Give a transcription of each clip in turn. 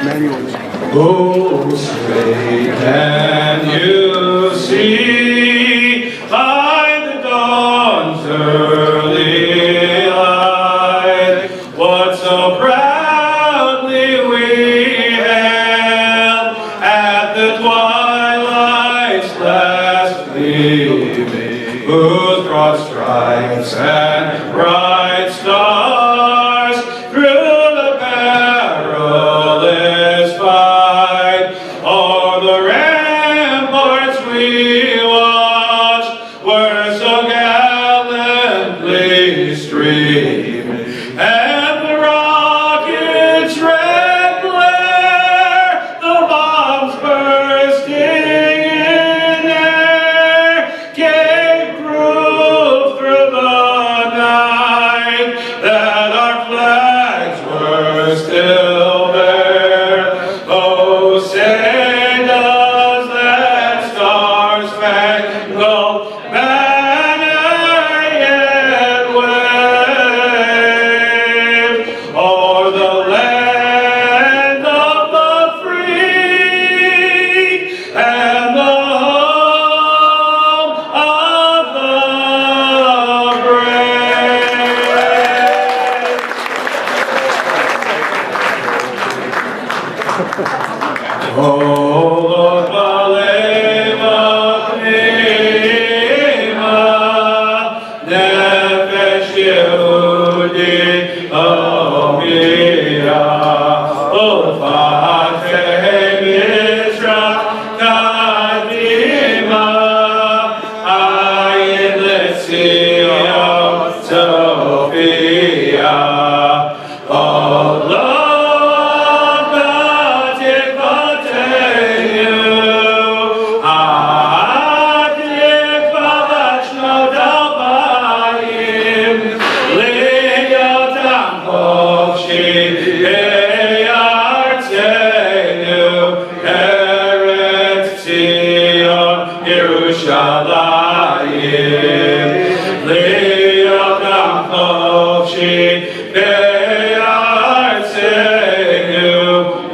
Manually. Oh, straight can you see by the dawn's early light what so proudly we hailed at the twilight's last gleaming, whose broad stripes and bright stars through the perilous fight o'er the ramparts we watched were so gallantly streaming, and the rockets' red glare, the bombs bursting in air, gave proof through the night that our flags were still there. Oh, say does that star-spangled banner yet wave o'er the land of the free and the home of the brave? Oh, Lord, Balema, Pnima, Nefesh Yehudi, Omira, Ulfatei Mizrach, Kadima, Ayin Letzion, Sophia, oh, Lord, God, Tikvatenu, Adik Babashno Dalbayim, Liyotam Kovshi, Beyartenu, Eretz Zion, Yerushalayim, Liyotam Kovshi, Beyartenu,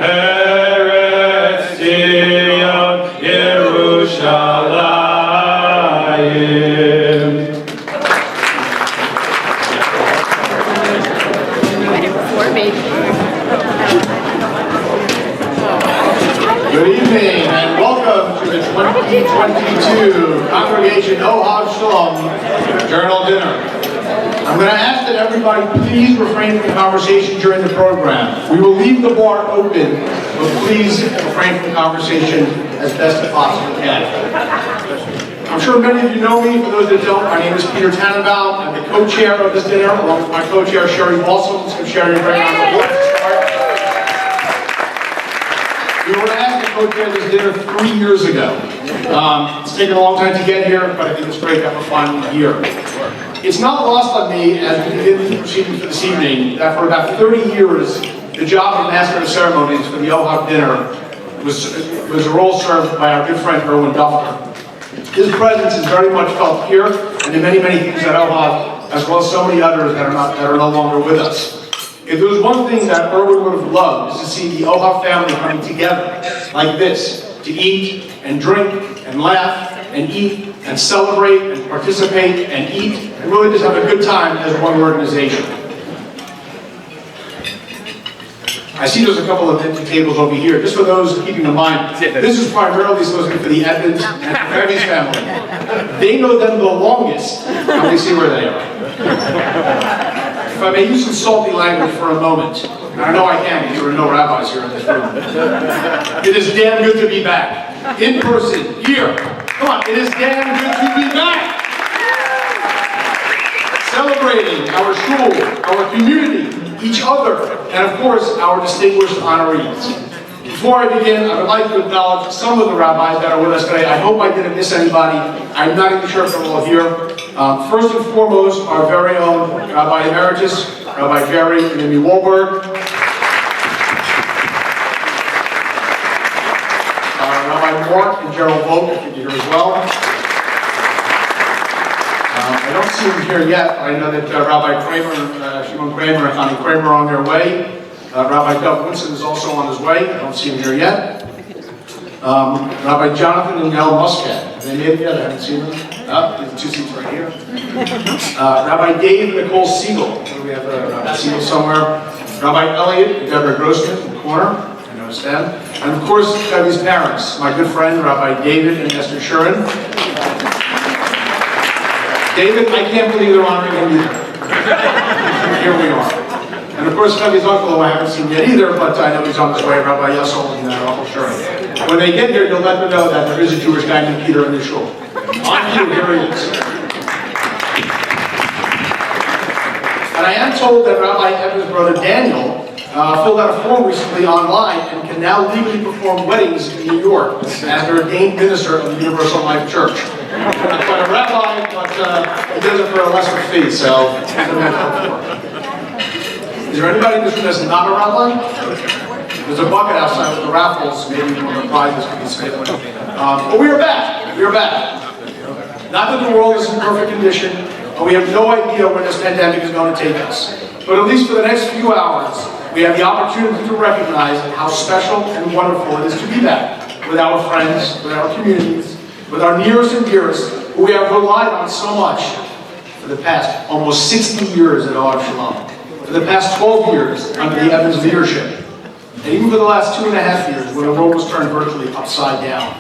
Eretz Zion, Yerushalayim. Good evening and welcome to the 2022 Congregation Ohav Sholom Journal Dinner. I'm going to ask that everybody please refrain from conversation during the program. We will leave the bar open, but please refrain from conversation as best as possible can. I'm sure many of you know me. For those that don't, my name is Peter Tannenbaum. I'm the co-chair of this dinner, along with my co-chair Sherry Walsall. So Sherry, bring on the board. We were asked to co-chair this dinner 3 years ago. It's taken a long time to get here, but I think it's great that we're finally here. It's not lost on me, as we begin the proceedings for this evening, that for about 30 years, the job of Master of Ceremonies for the Ohav dinner was a role served by our good friend Erwin Duffner. His presence is very much felt here and in many, many things at Ohav, as well as so many others that are no longer with us. If there was one thing that Erwin would have loved, is to see the Ohav family coming together like this, to eat and drink and laugh and eat and celebrate and participate and eat and really just have a good time as one organization. I see there's a couple of empty tables over here. Just for those keeping in mind, this is primarily supposed to be for the Evans and Ferry's family. They know them the longest, and we see where they are. If I may use some salty language for a moment, and I know I can because there are no rabbis here in this room. It is damn good to be back. In person, here. Come on, it is damn good to be back. Celebrating our shul, our community, each other, and of course, our distinguished honorees. Before I begin, I would like to acknowledge some of the rabbis that are with us today. I hope I didn't miss anybody. I'm not even sure if they're all here. First and foremost, our very own Rabbi Emeritus, Rabbi Jerry and Amy Wahlberg. Rabbi Mark and Gerald Vogt, if you're here as well. I don't see them here yet. I know that Rabbi Kramer, Shimon Kramer, and Connie Kramer are on their way. Rabbi Doug Winston is also on his way. I don't see him here yet. Rabbi Jonathan and Nell Muscat. Have they made it yet? I haven't seen them. There's 2 seats right here. Rabbi Dave and Nicole Siegel. We have Rabbi Siegel somewhere. Rabbi Elliot and Deborah Grossman in the corner. I noticed them. And of course, Debbie's parents. My good friend, Rabbi David and Esther Shurin. David, I can't believe they're honoring him either. Here we are. And of course, Debbie's uncle, who I haven't seen yet either, but I know he's on his way, Rabbi Yessel and Uncle Shurin. When they get here, you'll let them know that there is a Jewish guy named Peter in the shul. On Peter, here he is. And I am told that Rabbi Evan's brother Daniel filled out a form recently online and can now legally perform weddings in New York as an ordained minister of the Universal Life Church. Not quite a rabbi, but he does it for a lesser fee, so it's a nice help. Is there anybody in this room that's not a rabbi? There's a bucket outside with the raffles, maybe one of the prizes can be split. But we are back. We are back. Not that the world is in perfect condition, and we have no idea where this pandemic is going to take us. But at least for the next few hours, we have the opportunity to recognize how special and wonderful it is to be back with our friends, with our communities, with our nearest and dearest, who we have relied on so much for the past almost 60 years at Ohav Sholom, for the past 12 years under the Evans leadership, and even for the last 2.5 years when the world was turned virtually upside down.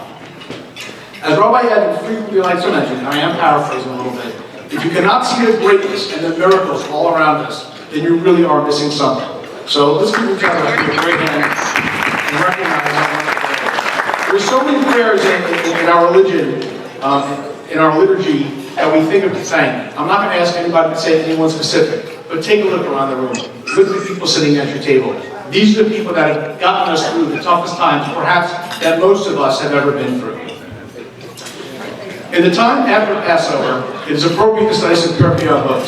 As Rabbi Evan frequently likes to mention, and I am paraphrasing a little bit, if you cannot see the greatness and the miracles all around us, then you really are missing something. So let's give each other a great hand and recognize how wonderful it is. There's so many prayers in our religion, in our liturgy, that we think of to thank. I'm not going to ask anybody to say anyone specific, but take a look around the room. Look at the people sitting at your table. These are the people that have gotten us through the toughest times, perhaps, that most of us have ever been through. In the time after Passover, it is appropriate to study some Pirkei Avot.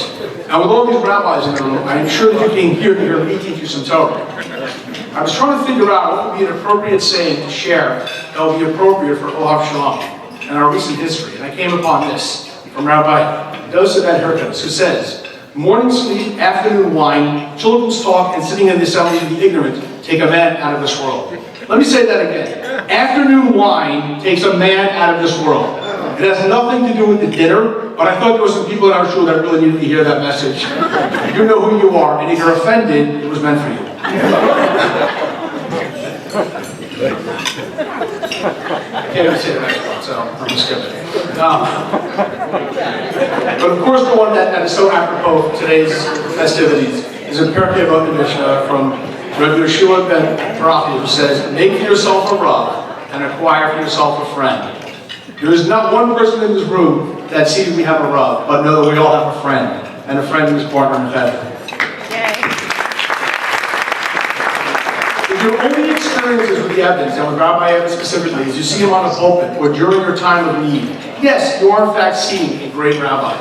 And with all these rabbis in the room, I am sure that you came here to hear me teach you some Torah. I was trying to figure out what would be an appropriate saying to share that would be appropriate for Ohav Sholom and our recent history. And I came upon this from Rabbi Joseph Hirkos, who says, "Morning sleep, afternoon wine, children's talk, and sitting in the assembly of the ignorant take a man out of this world." Let me say that again. Afternoon wine takes a man out of this world. It has nothing to do with the dinner, but I thought there were some people in our shul that really needed to hear that message. You know who you are, and if you're offended, it was meant for you. I can't even say the next one, so I'm just kidding. But of course, the one that is so apropos of today's festivities is a Pirkei Avot Mishnah from Rabbi Yeshua ben Barachi, who says, "Make for yourself a rav and acquire for yourself a friend." There is not one person in this room that sees we have a rav, but know that we all have a friend, and a friend who's partner in heaven. If your only experiences with the Evans, and with Rabbi Evans specifically, is you see him on the pulpit or during your time of need, yes, you are in fact seeing a great rabbi.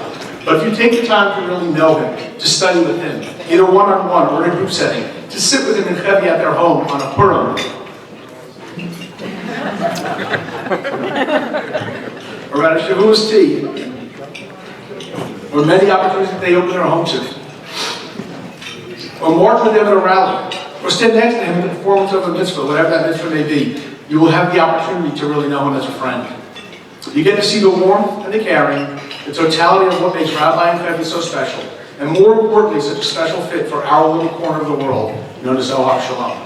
But if you take the time to really know him, to study with him, either one-on-one or in a group setting, to sit with him in Chevi at their home on a Purim, or at a Shavuos tea, or many opportunities that they open their home to, or march with them at a rally, or stand next to him in the performance of a mitzvah, whatever that mitzvah may be, you will have the opportunity to really know him as a friend. You get to see the warmth and the caring, the totality of what makes Rabbi and Chevi so special, and more importantly, such a special fit for our little corner of the world, known as Ohav Sholom.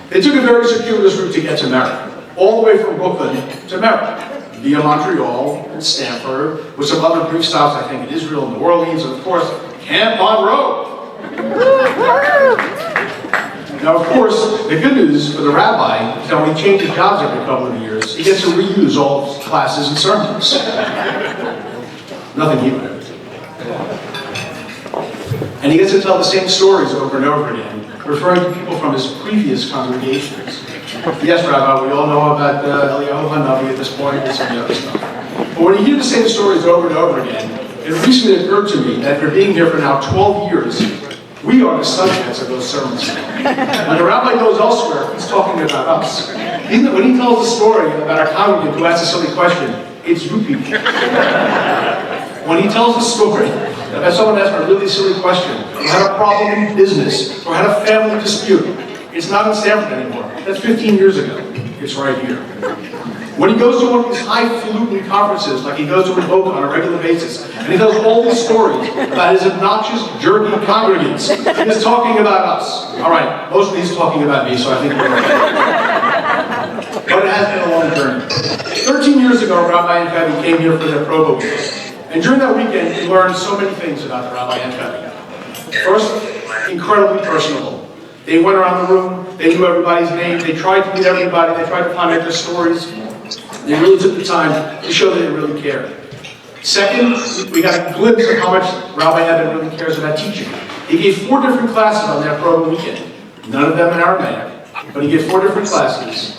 They took a very circuitous route to get to Merrick, all the way from Brooklyn to Merrick, via Montreal and Stanford, with some other brief stops, I think, in Israel, New Orleans, and of course, Camp Monroe. Now, of course, the good news for the rabbi is that when he changes jobs every couple of years, he gets to reuse all his classes and sermons. Nothing he would ever do. And he gets to tell the same stories over and over again, referring to people from his previous congregations. Yes, Rabbi, we all know about Eliyahu Hanavi at this point and some of the other stuff. But when you hear the same stories over and over again, it recently occurred to me that after being here for now 12 years, we are the subjects of those sermons. When the rabbi goes elsewhere, he's talking about us. When he tells the story about our congregant who asks a silly question, it's you people. When he tells the story If someone asked me a really silly question, or had a problem in business, or had a family dispute, it's not in Stanford anymore. That's 15 years ago. It's right here. When he goes to one of these highfalutin conferences, like he goes to Invoke on a regular basis, and he tells all these stories about his obnoxious, jerky congregants, he's talking about us. All right, mostly he's talking about me, so I think we're okay. But it has been a long journey. 13 years ago, Rabbi and Fabby came here for their Provo weekend. And during that weekend, we learned so many things about the Rabbi and Fabby. First, incredibly personable. They went around the room, they knew everybody's name, they tried to meet everybody, they tried to find out their stories. They really took the time to show that they really cared. Second, we got a glimpse of how much Rabbi Evan really cares about teaching. He gave 4 different classes on that Provo weekend. None of them in Aramaic, but he gave 4 different classes.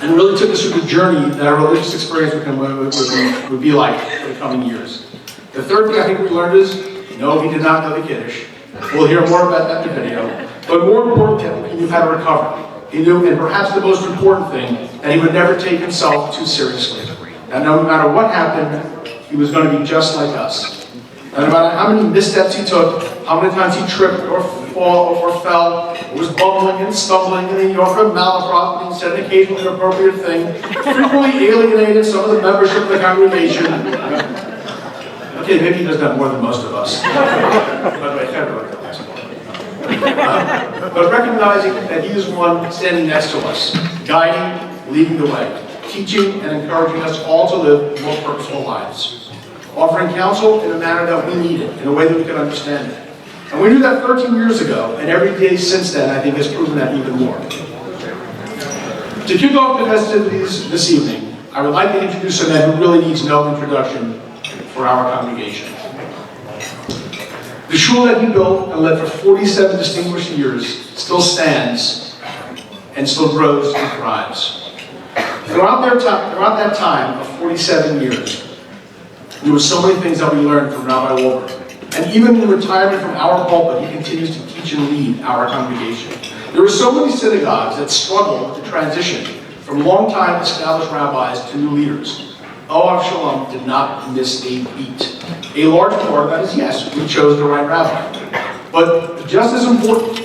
And really took us through the journey that our religious experience would be like for the coming years. The third thing I think we learned is, no, he did not know the Kiddush. We'll hear more about that in the video. But more importantly, he knew how to recover. He knew, and perhaps the most important thing, that he would never take himself too seriously. That no matter what happened, he was going to be just like us. And no matter how many missteps he took, how many times he tripped or fell, or was bumbling and stumbling, and he offered malapropising, said an occasionally inappropriate thing, frequently alienated some of the membership of the congregation. Okay, maybe he does that more than most of us. By the way, February. But recognizing that he is one standing next to us, guiding, leading the way, teaching and encouraging us all to live more purposeful lives, offering counsel in a manner that we need it, in a way that we can understand it. And we knew that 13 years ago, and every day since then, I think, has proven that even more. To kick off the festivities this evening, I would like to introduce a man who really needs no introduction for our congregation. The shul that he built and led for 47 distinguished years still stands and still grows and thrives. Throughout that time of 47 years, there were so many things that we learned from Rabbi Wolbert. And even in retirement from our pulpit, he continues to teach and lead our congregation. There were so many synagogues that struggled with the transition from long-time established rabbis to new leaders. Ohav Sholom did not miss a beat. A large part of that is, yes, we chose the right rabbi. But just as important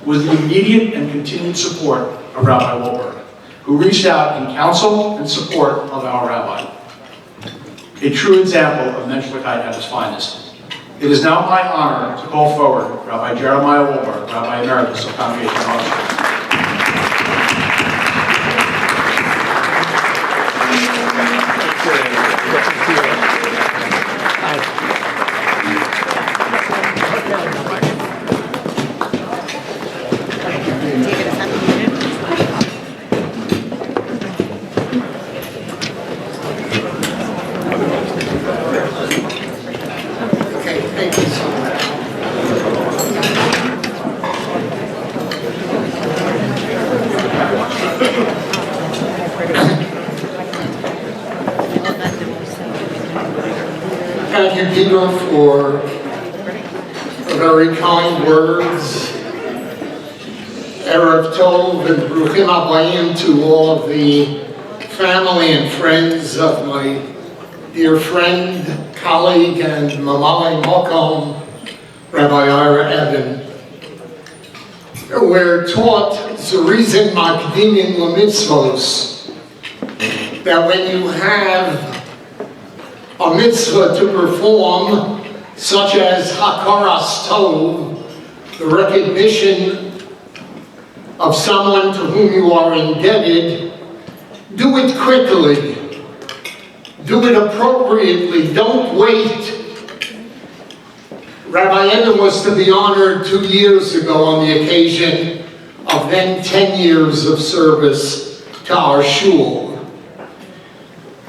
was the immediate and continued support of Rabbi Wolbert, who reached out in counsel and support of our rabbi. A true example of Menschlichkeit at its finest. It is now my honor to call forward Rabbi Jeremiah Wolbert, Rabbi Emeritus of Congregation of Austin. Thank you, Peter, for very kind words. Erev Tov and Bruchim Habayim to all of the family and friends of my dear friend, colleague, and Mamali Mokom, Rabbi Ira Evan. We're taught Zerizim Makdimin L'mitzvos, that when you have a mitzvah to perform, such as Hakaras Tov, the recognition of someone to whom you are indebted, do it quickly, do it appropriately, don't wait. Rabbi Evan was to be honored 2 years ago on the occasion of then 10 years of service to our shul.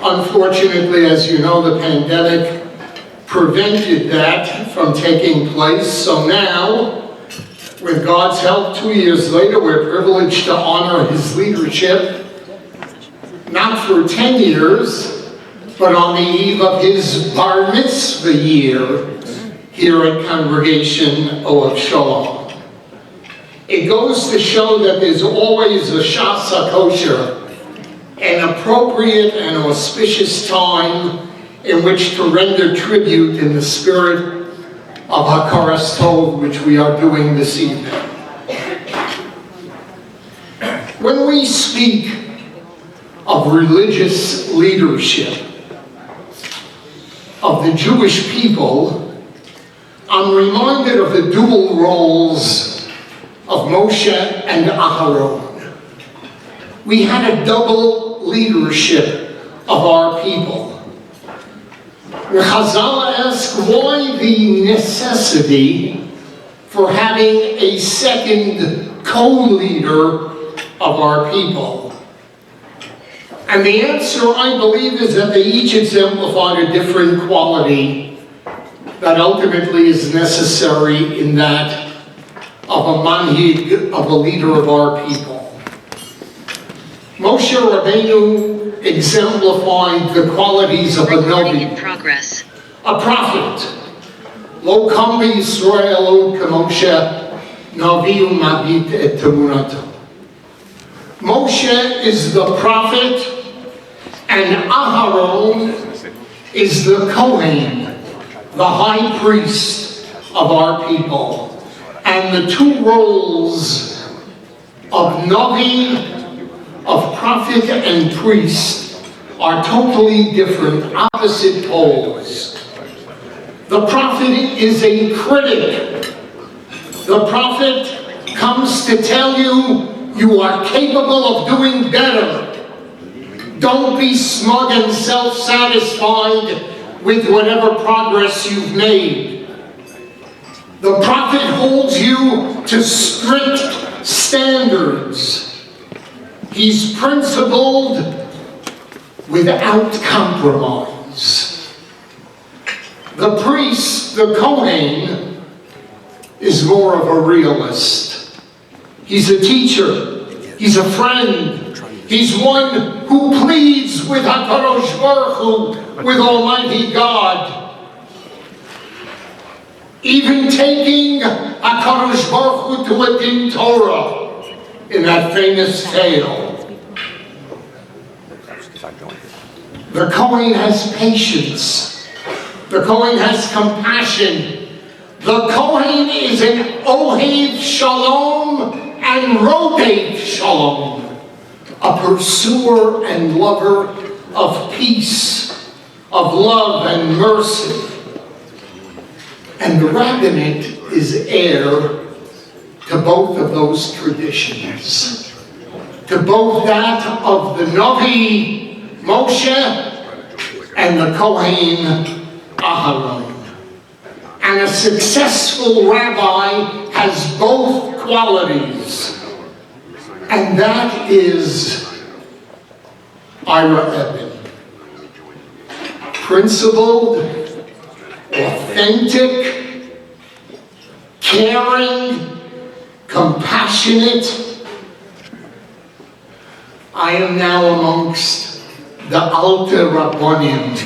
Unfortunately, as you know, the pandemic prevented that from taking place. So now, with God's help, 2 years later, we're privileged to honor his leadership, not for 10 years, but on the eve of his bar mitzvah year here at Congregation Ohav Sholom. It goes to show that there's always a shas hakosher, an appropriate and auspicious time in which to render tribute in the spirit of Hakaras Tov, which we are doing this evening. When we speak of religious leadership of the Jewish people, I'm reminded of the dual roles of Moshe and Aharon. We had a double leadership of our people. Chazal asks, why the necessity for having a second co-leader of our people? And the answer, I believe, is that they each exemplified a different quality that ultimately is necessary in that of a manhig, of a leader of our people. Moshe Rabbeinu exemplified the qualities of a Navi, a prophet. Lo kam Yisrael od k'Moshe, Navi u'magid et temunato. Moshe is the prophet, and Aharon is the Kohen, the high priest of our people. And the two roles of Navi, of prophet and priest, are totally different, opposite poles. The prophet is a critic. The prophet comes to tell you, you are capable of doing better. Don't be smug and self-satisfied with whatever progress you've made. The prophet holds you to strict standards. He's principled without compromise. The priest, the Kohen, is more of a realist. He's a teacher. He's a friend. He's one who pleads with HaKadosh Baruch Hu, with Almighty God. Even taking HaKadosh Baruch Hu to a din Torah in that famous tale. The Kohen has patience. The Kohen has compassion. The Kohen is an Ohav Sholom and Rodev Sholom, a pursuer and lover of peace, of love and mercy. And the rabbinate is heir to both of those traditions, to both that of the Navi Moshe and the Kohen Aharon. And a successful rabbi has both qualities, and that is Ira Eben. Principled, authentic, caring, compassionate. I am now amongst the Alter Rabbonim,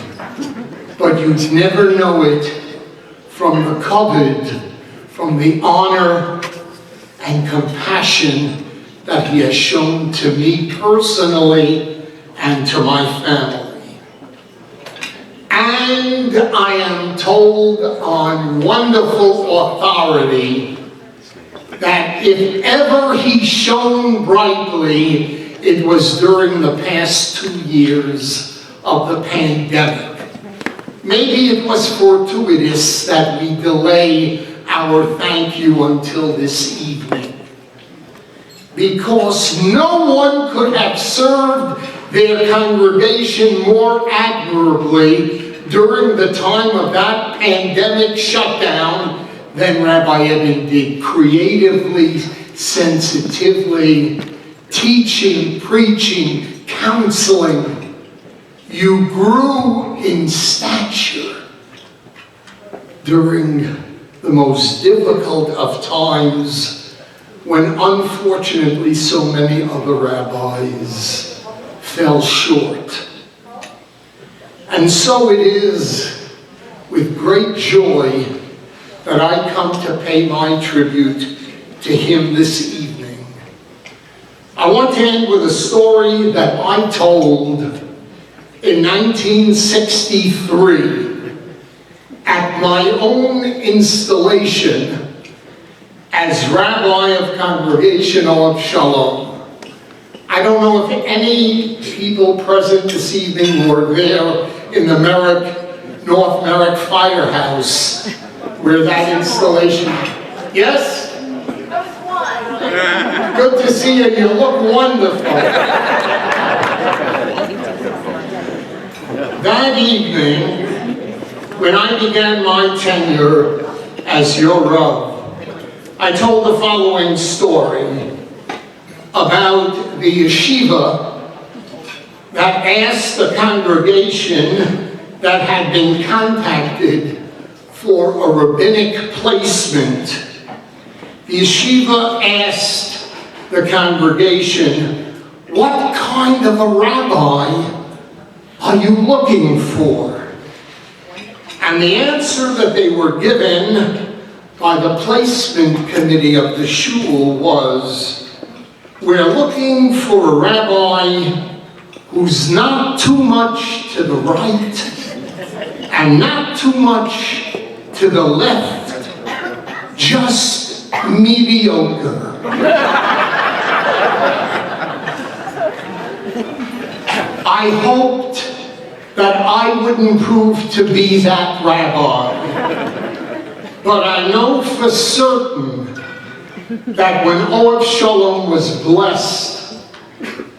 but you'd never know it from the kavod, from the honor and compassion that he has shown to me personally and to my family. And I am told on wonderful authority that if ever he shone brightly, it was during the past 2 years of the pandemic. Maybe it was fortuitous that we delay our thank you until this evening, because no one could have served their congregation more admirably during the time of that pandemic shutdown than Rabbi Eben did, creatively, sensitively, teaching, preaching, counseling. You grew in stature during the most difficult of times, when unfortunately so many other rabbis fell short. And so it is with great joy that I come to pay my tribute to him this evening. I want to end with a story that I told in 1963 at my own installation as Rabbi of Congregation Ohav Sholom. I don't know if any people present this evening were there in the North Merrick Firehouse where that installation, yes? Good to see you, you look wonderful. That evening, when I began my tenure as your Rav, I told the following story about the yeshiva that asked the congregation that had been contacted for a rabbinic placement. The yeshiva asked the congregation, what kind of a rabbi are you looking for? And the answer that they were given by the placement committee of the shul was, we're looking for a rabbi who's not too much to the right and not too much to the left, just mediocre. I hoped that I wouldn't prove to be that rabbi, but I know for certain that when Ohav Sholom was blessed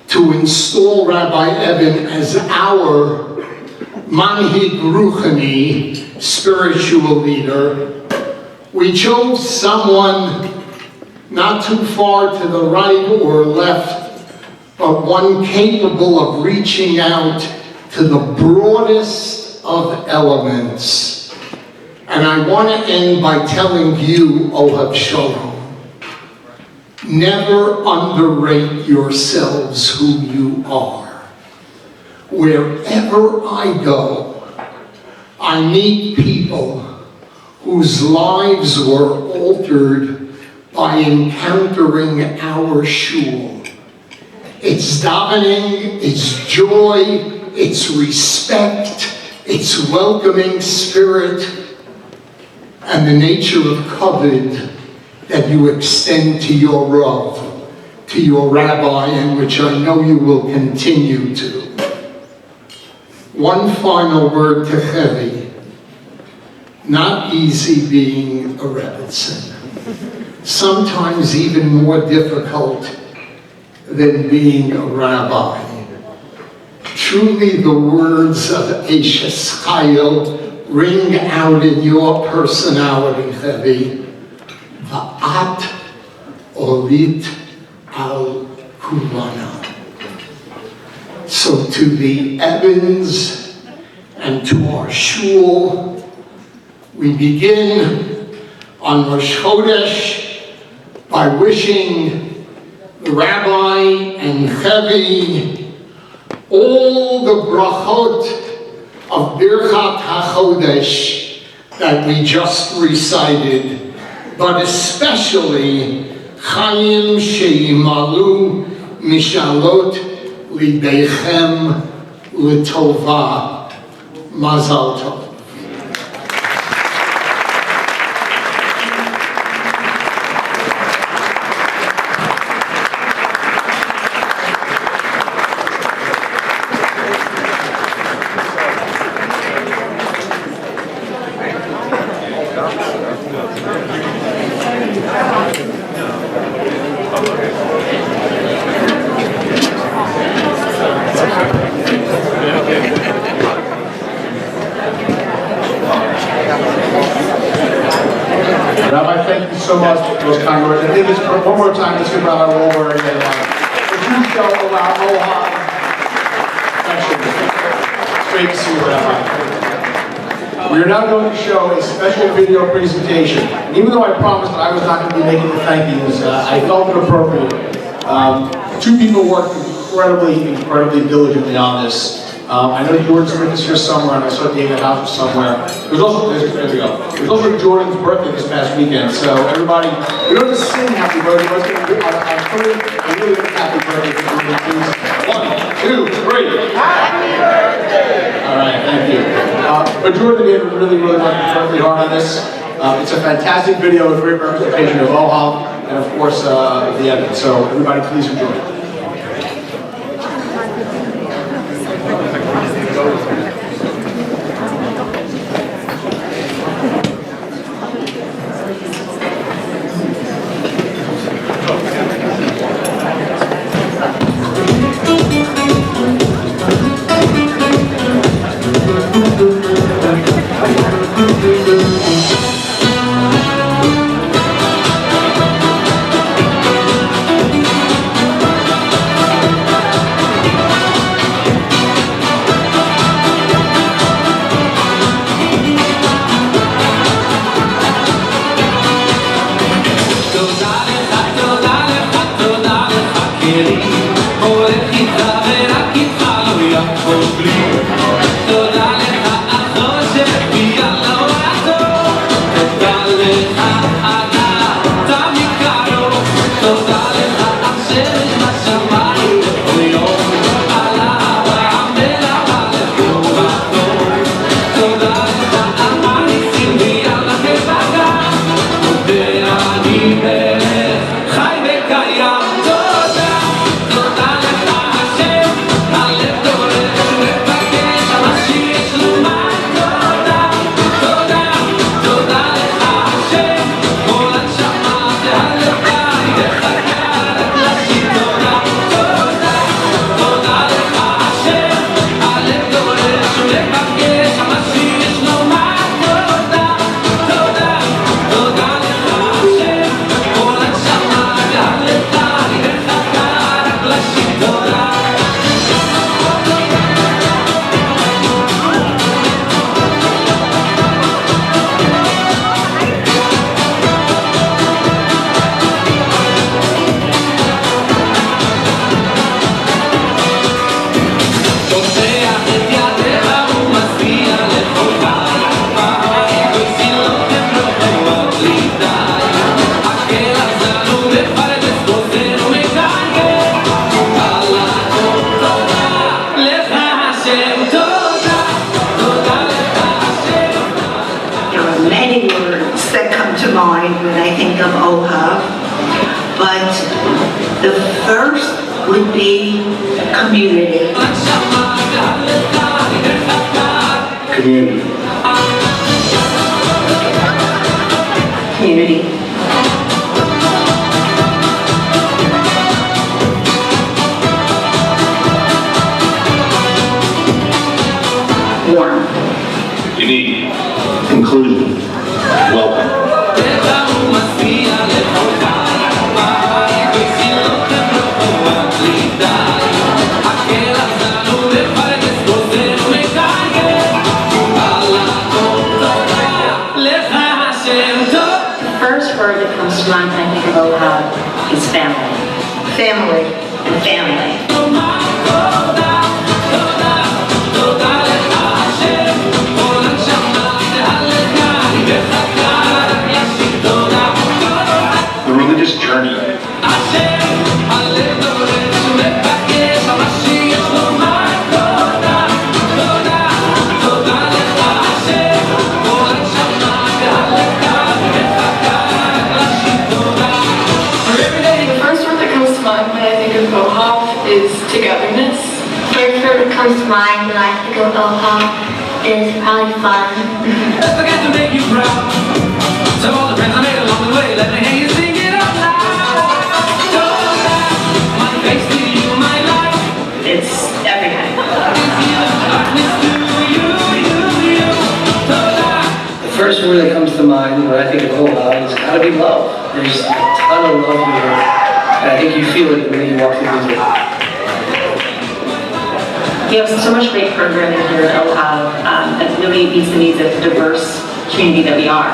to install Rabbi Evan as our Manhig Ruchani, spiritual leader, we chose someone not too far to the right or left, but one capable of reaching out to the broadest of elements. And I want to end by telling you, Ohav Sholom, never underrate yourselves who you are. Wherever I go, I meet people whose lives were altered by encountering our shul. It's davening, it's joy, it's respect, it's welcoming spirit, and the nature of kavod that you extend to your Rav, to your rabbi, and which I know you will continue to. One final word to Chevi. Not easy being a Rebbetzin. Sometimes even more difficult than being a rabbi. Truly the words of Eshes Chayil ring out in your personality, Chevi. Va'at olit al kulana. So to the Evans and to our shul, we begin on Rosh Chodesh by wishing the rabbi and Chevi all the brachot of Birchat HaChodesh that we just recited, but especially Chaim Sheyimalu Mishalot Libeichem L'Tova. Mazal Tov. Rabbi, thank you so much for those kind words. I did this one more time, let's give Rabbi Wolberg a huge show about Ohav. It's great to see you, Rabbi. We are now going to show a special video presentation. And even though I promised that I was not going to be making the thank yous, I felt it appropriate. Two people worked incredibly diligently on this. I know Jordan Smith is here somewhere, and I saw David House somewhere. There was also Jordan's birthday this past weekend, so everybody, we don't just sing happy birthday, let's get a really happy birthday for Jordan, please. 1, 2, 3. Happy birthday! majority of the neighborhood really worked incredibly hard on this. It's a fantastic video, a great representation of Ohav, and of course, the event. So everybody, please enjoy it. When I think of Ohav, but the first would be community. Community. Community. Warm. Unique. Inclusion. Welcome. Word that comes to mind when I think of Ohav is family. Family. And family. The religious journey. Is togetherness. First word that comes to mind when I think of Ohav is probably fun. I got to make you proud. So all the friends I made along the way, let me hear you sing it out loud. My face to you, my life. It's every night. The first word that comes to mind when I think of Ohav is gotta be love. There's a ton of love here, and I think you feel it when you walk through the door. We have so much great programming here at Ohav that really meets the needs of the diverse community that we are.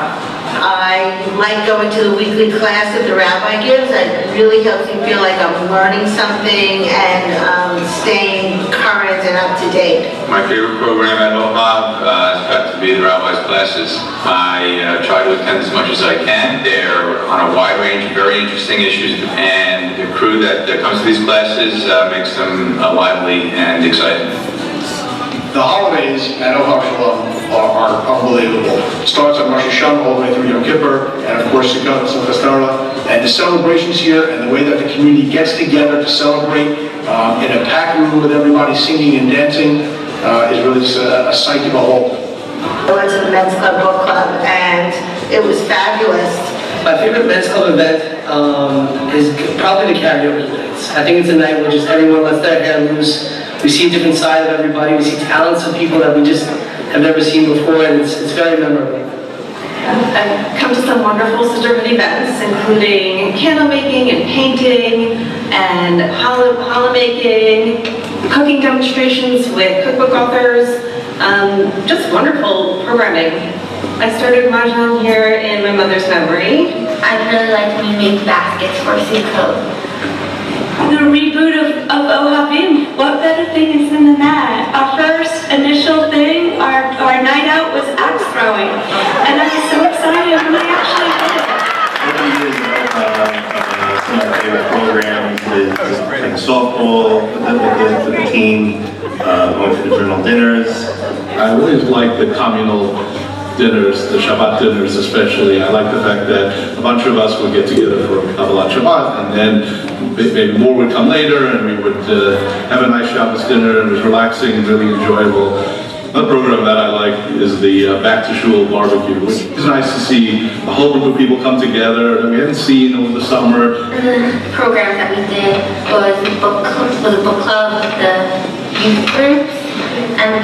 I like going to the weekly class that the rabbi gives. It really helps me feel like I'm learning something and staying current and up to date. My favorite program at Ohav has got to be the rabbi's classes. I try to attend as much as I can. They're on a wide range of very interesting issues, and the crew that comes to these classes makes them lively and exciting. The holidays at Ohav Sholom are unbelievable. It starts on Rosh Hashanah all the way through Yom Kippur, and of course Sukkot and Simchas Torah. And the celebrations here and the way that the community gets together to celebrate in a packed room with everybody singing and dancing is really just a sight to behold. I went to the Men's Club Book Club and it was fabulous. My favorite men's club event is probably the karaoke nights. I think it's a night where just everyone lets their hair loose. We see a different side of everybody. We see talents of people that we just have never seen before, and it's very memorable. I've come to some wonderful sisterhood events, including candle making and painting and challah making, cooking demonstrations with cookbook authors, just wonderful programming. I started Mahjong here in my mother's memory. I'd really like to make baskets for Sukkot. The reboot of Ohavim. What better thing is than that? Our first initial thing, our night out was axe throwing. And I was so excited when we actually did it. Some of my favorite programs is like softball with the team, going to the journal dinners. I always like the communal dinners, the Shabbat dinners especially. I like the fact that a bunch of us would get together for Kabbalat Shabbat, and then maybe more would come later, and we would have a nice Shabbos dinner, and it was relaxing and really enjoyable. Another program that I like is the Back to Shul barbecue, which is nice to see a whole group of people come together that we hadn't seen over the summer. The program that we did was a book club with the youth groups. And I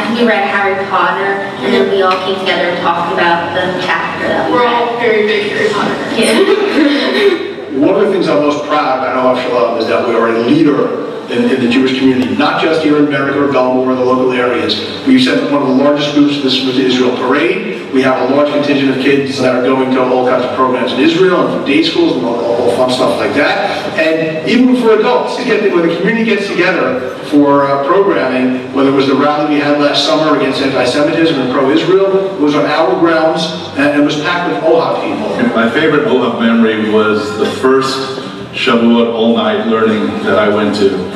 think we read Harry Potter, and then we all came together and talked about the chapter that we read. We're all very big Harry Potter. Yeah. One of the things I'm most proud of at Ohav Sholom is that we are a leader in the Jewish community, not just here in Merrick or Belmore or the local areas. We sent one of the largest groups to the Israel parade. We have a large contingent of kids that are going to all kinds of programs in Israel and from day schools and all fun stuff like that. And even for adults, when the community gets together for programming, whether it was the rally we had last summer against anti-Semitism and pro-Israel, it was on our grounds and it was packed with Ohav people. My favorite Ohav memory was the first Shavuot all-night learning that I went to.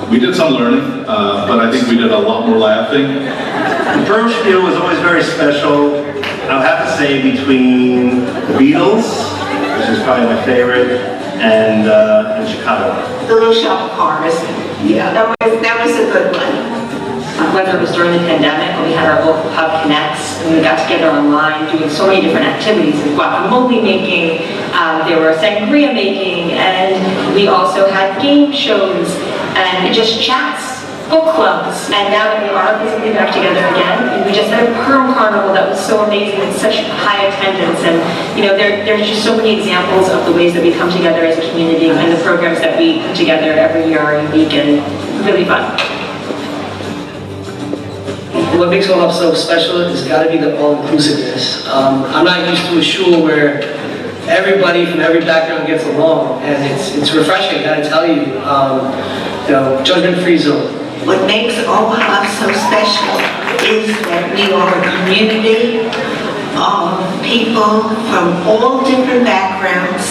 We did some learning, but I think we did a lot more laughing. The Purim Spiel was always very special. I'll have to say between the Beatles, which is probably my favorite, and Chicago. The Little Shop of Horrors. Yeah, that was a good one. Whether it was during the pandemic when we had our local pub connects and we got together online doing so many different activities, guacamole making, there were sangria making, and we also had game shows and just chats, book clubs. And now that we are physically back together again, we just had a Purim carnival that was so amazing with such high attendance, and there's just so many examples of the ways that we come together as a community, and the programs that we put together every year are unique and really fun. What makes Ohav so special has got to be the all-inclusiveness. I'm not used to a shul where everybody from every background gets along, and it's refreshing, I gotta tell you. Judgment-free zone. What makes Ohav so special is that we are a community of people from all different backgrounds,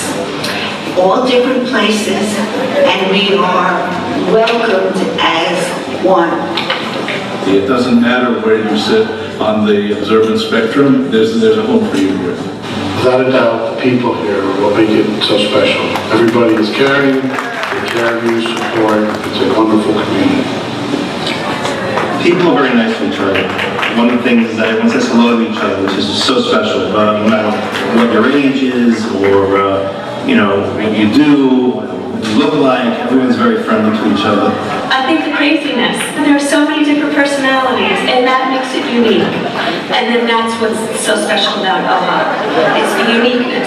all different places, and we are welcomed as one. It doesn't matter where you sit on the observance spectrum, there's a home for you here. Without a doubt, the people here are what make it so special. Everybody is caring, they care of you, support. It's a wonderful community. People are very nice to each other. One of the things is that everyone says hello to each other, which is so special. No matter what your age is or what you do, what you look like, everyone's very friendly to each other. I think the craziness. There are so many different personalities, and that makes it unique. And then that's what's so special about Ohav. It's the uniqueness.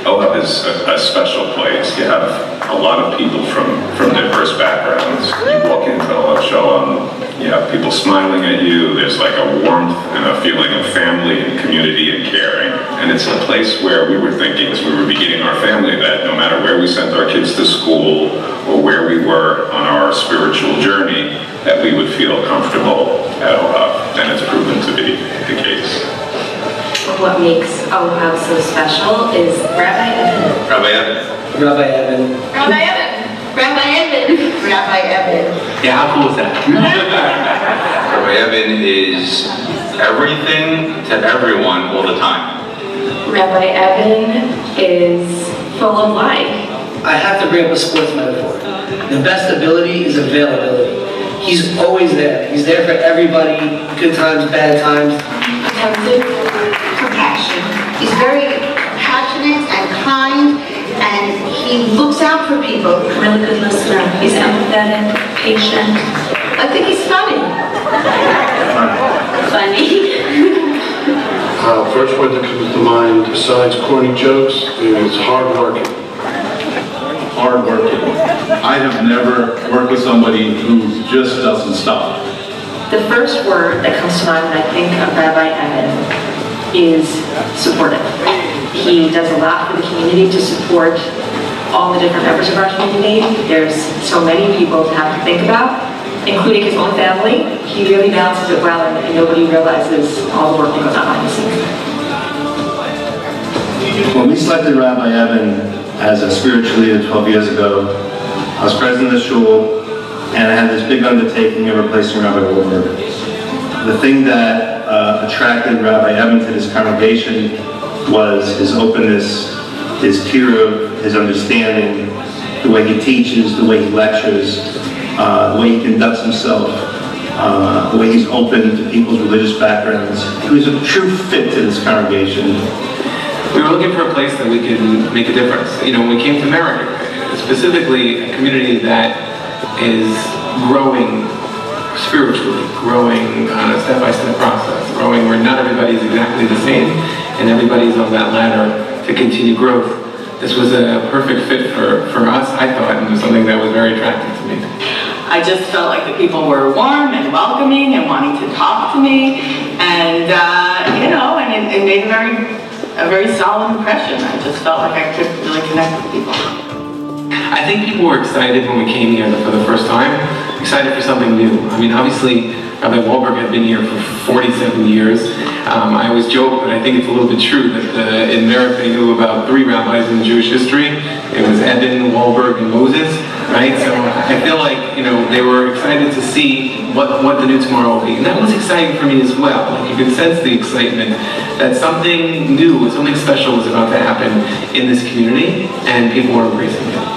Ohav is a special place. You have a lot of people from diverse backgrounds. You walk into Ohav Sholom, you have people smiling at you. There's like a warmth and a feeling of family and community and caring. And it's a place where we were thinking as we were beginning our family that no matter where we sent our kids to school or where we were on our spiritual journey, that we would feel comfortable at Ohav. And it's proven to be the case. What makes Ohav so special is Rabbi Evan. Rabbi Evan. Rabbi Evan. Rabbi Evan. Rabbi Evan. Rabbi Evan. Yeah, how cool is that? Rabbi Evan is everything to everyone all the time. Rabbi Evan is full of life. I have to bring up a sports metaphor. The best ability is availability. He's always there. He's there for everybody, good times, bad times. Attentive, compassion. He's very passionate and kind, and he looks out for people. Really good listener. He's empathetic, patient. I think he's funny. Funny. First word that comes to mind, besides corny jokes, is hardworking. Hardworking. I have never worked with somebody who just doesn't stop. The first word that comes to mind when I think of Rabbi Evan is supportive. He does a lot for the community to support all the different members of our community. There's so many people to have to think about, including his own family. He really balances it well, and nobody realizes all the work that goes on behind the scenes. When we selected Rabbi Evan as a spiritual leader 12 years ago, I was president of the shul, and I had this big undertaking of replacing Rabbi Wolberg. The thing that attracted Rabbi Evan to this congregation was his openness, his kiruv, his understanding, the way he teaches, the way he lectures, the way he conducts himself, the way he's open to people's religious backgrounds. He was a true fit to this congregation. We were looking for a place that we could make a difference. You know, when we came to Merrick, specifically a community that is growing spiritually, growing on a step-by-step process, growing where not everybody is exactly the same, and everybody's on that ladder to continue growth. This was a perfect fit for us, I thought, and it was something that was very attractive to me. I just felt like the people were warm and welcoming and wanting to talk to me, and you know, and it made a very solid impression. I just felt like I could really connect with people. I think people were excited when we came here for the first time, excited for something new. I mean, obviously, Rabbi Wolberg had been here for 47 years. I always joke, but I think it's a little bit true that in Merrick they knew about 3 rabbis in Jewish history. It was Evan, Wolberg, and Moses, right? So I feel like, you know, they were excited to see what the new tomorrow will be. And that was exciting for me as well. Like, you could sense the excitement that something new, something special was about to happen in this community, and people were embracing it.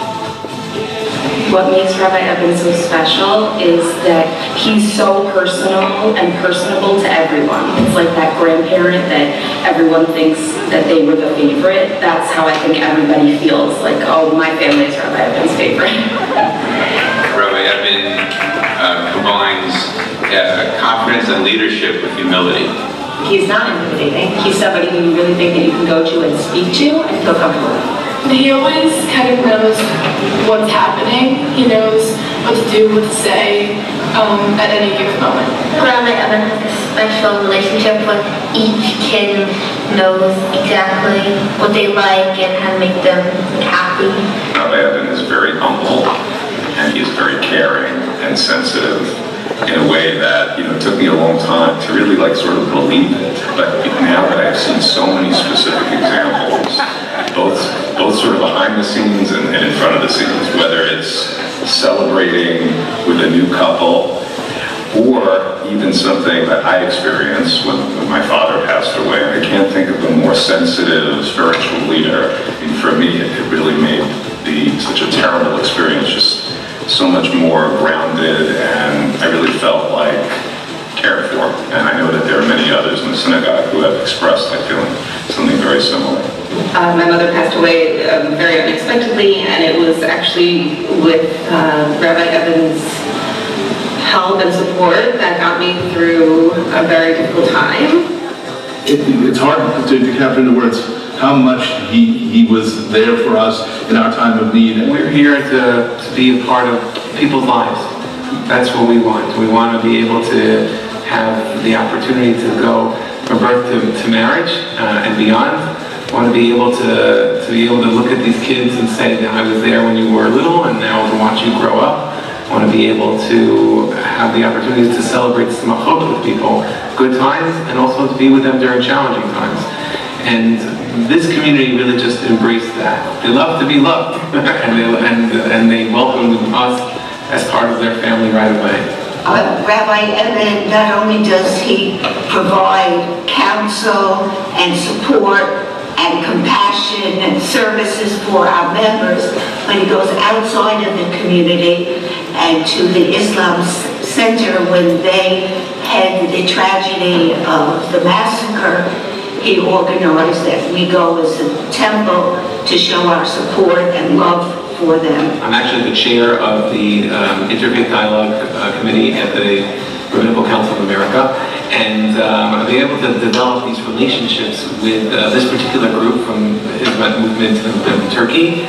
What makes Rabbi Evan so special is that he's so personal and personable to everyone. It's like that grandparent that everyone thinks that they were the favorite. That's how I think everybody feels, like, oh, my family is Rabbi Evan's favorite. Rabbi Evan combines confidence and leadership with humility. He's not intimidating. He's somebody who you really think that you can go to and speak to and feel comfortable with. He always kind of knows what's happening. He knows what to do, what to say at any given moment. Rabbi Evan has a special relationship with each kid, knows exactly what they like and how to make them happy. Rabbi Evan is very humble, and he's very caring and sensitive in a way that, you know, it took me a long time to really sort of believe it. But now that I've seen so many specific examples, both sort of behind the scenes and in front of the scenes, whether it's celebrating with a new couple, or even something that I experienced when my father passed away. And I can't think of a more sensitive spiritual leader. And for me, it really made such a terrible experience just so much more grounded, and I really felt like cared for. And I know that there are many others in the synagogue who have expressed that feeling, something very similar. My mother passed away very unexpectedly, and it was actually with Rabbi Evan's help and support that got me through a very difficult time. It's hard to capture into words how much he was there for us in our time of need. And we're here to be a part of people's lives. That's what we want. We want to be able to have the opportunity to go from birth to marriage and beyond. I want to be able to look at these kids and say that I was there when you were little, and now to watch you grow up. I want to be able to have the opportunity to celebrate smachot with people, good times, and also to be with them during challenging times. And this community really just embraced that. They love to be loved, and they welcomed us as part of their family right away. Rabbi Evan, not only does he provide counsel and support and compassion and services for our members, but he goes outside of the community and to the Islam Center when they had the tragedy of the massacre. He organized that we go as a temple to show our support and love for them. I'm actually the chair of the Interfaith Dialogue Committee at the Rabbinical Council of America, and I've been able to develop these relationships with this particular group from the Hizmet movement in Turkey.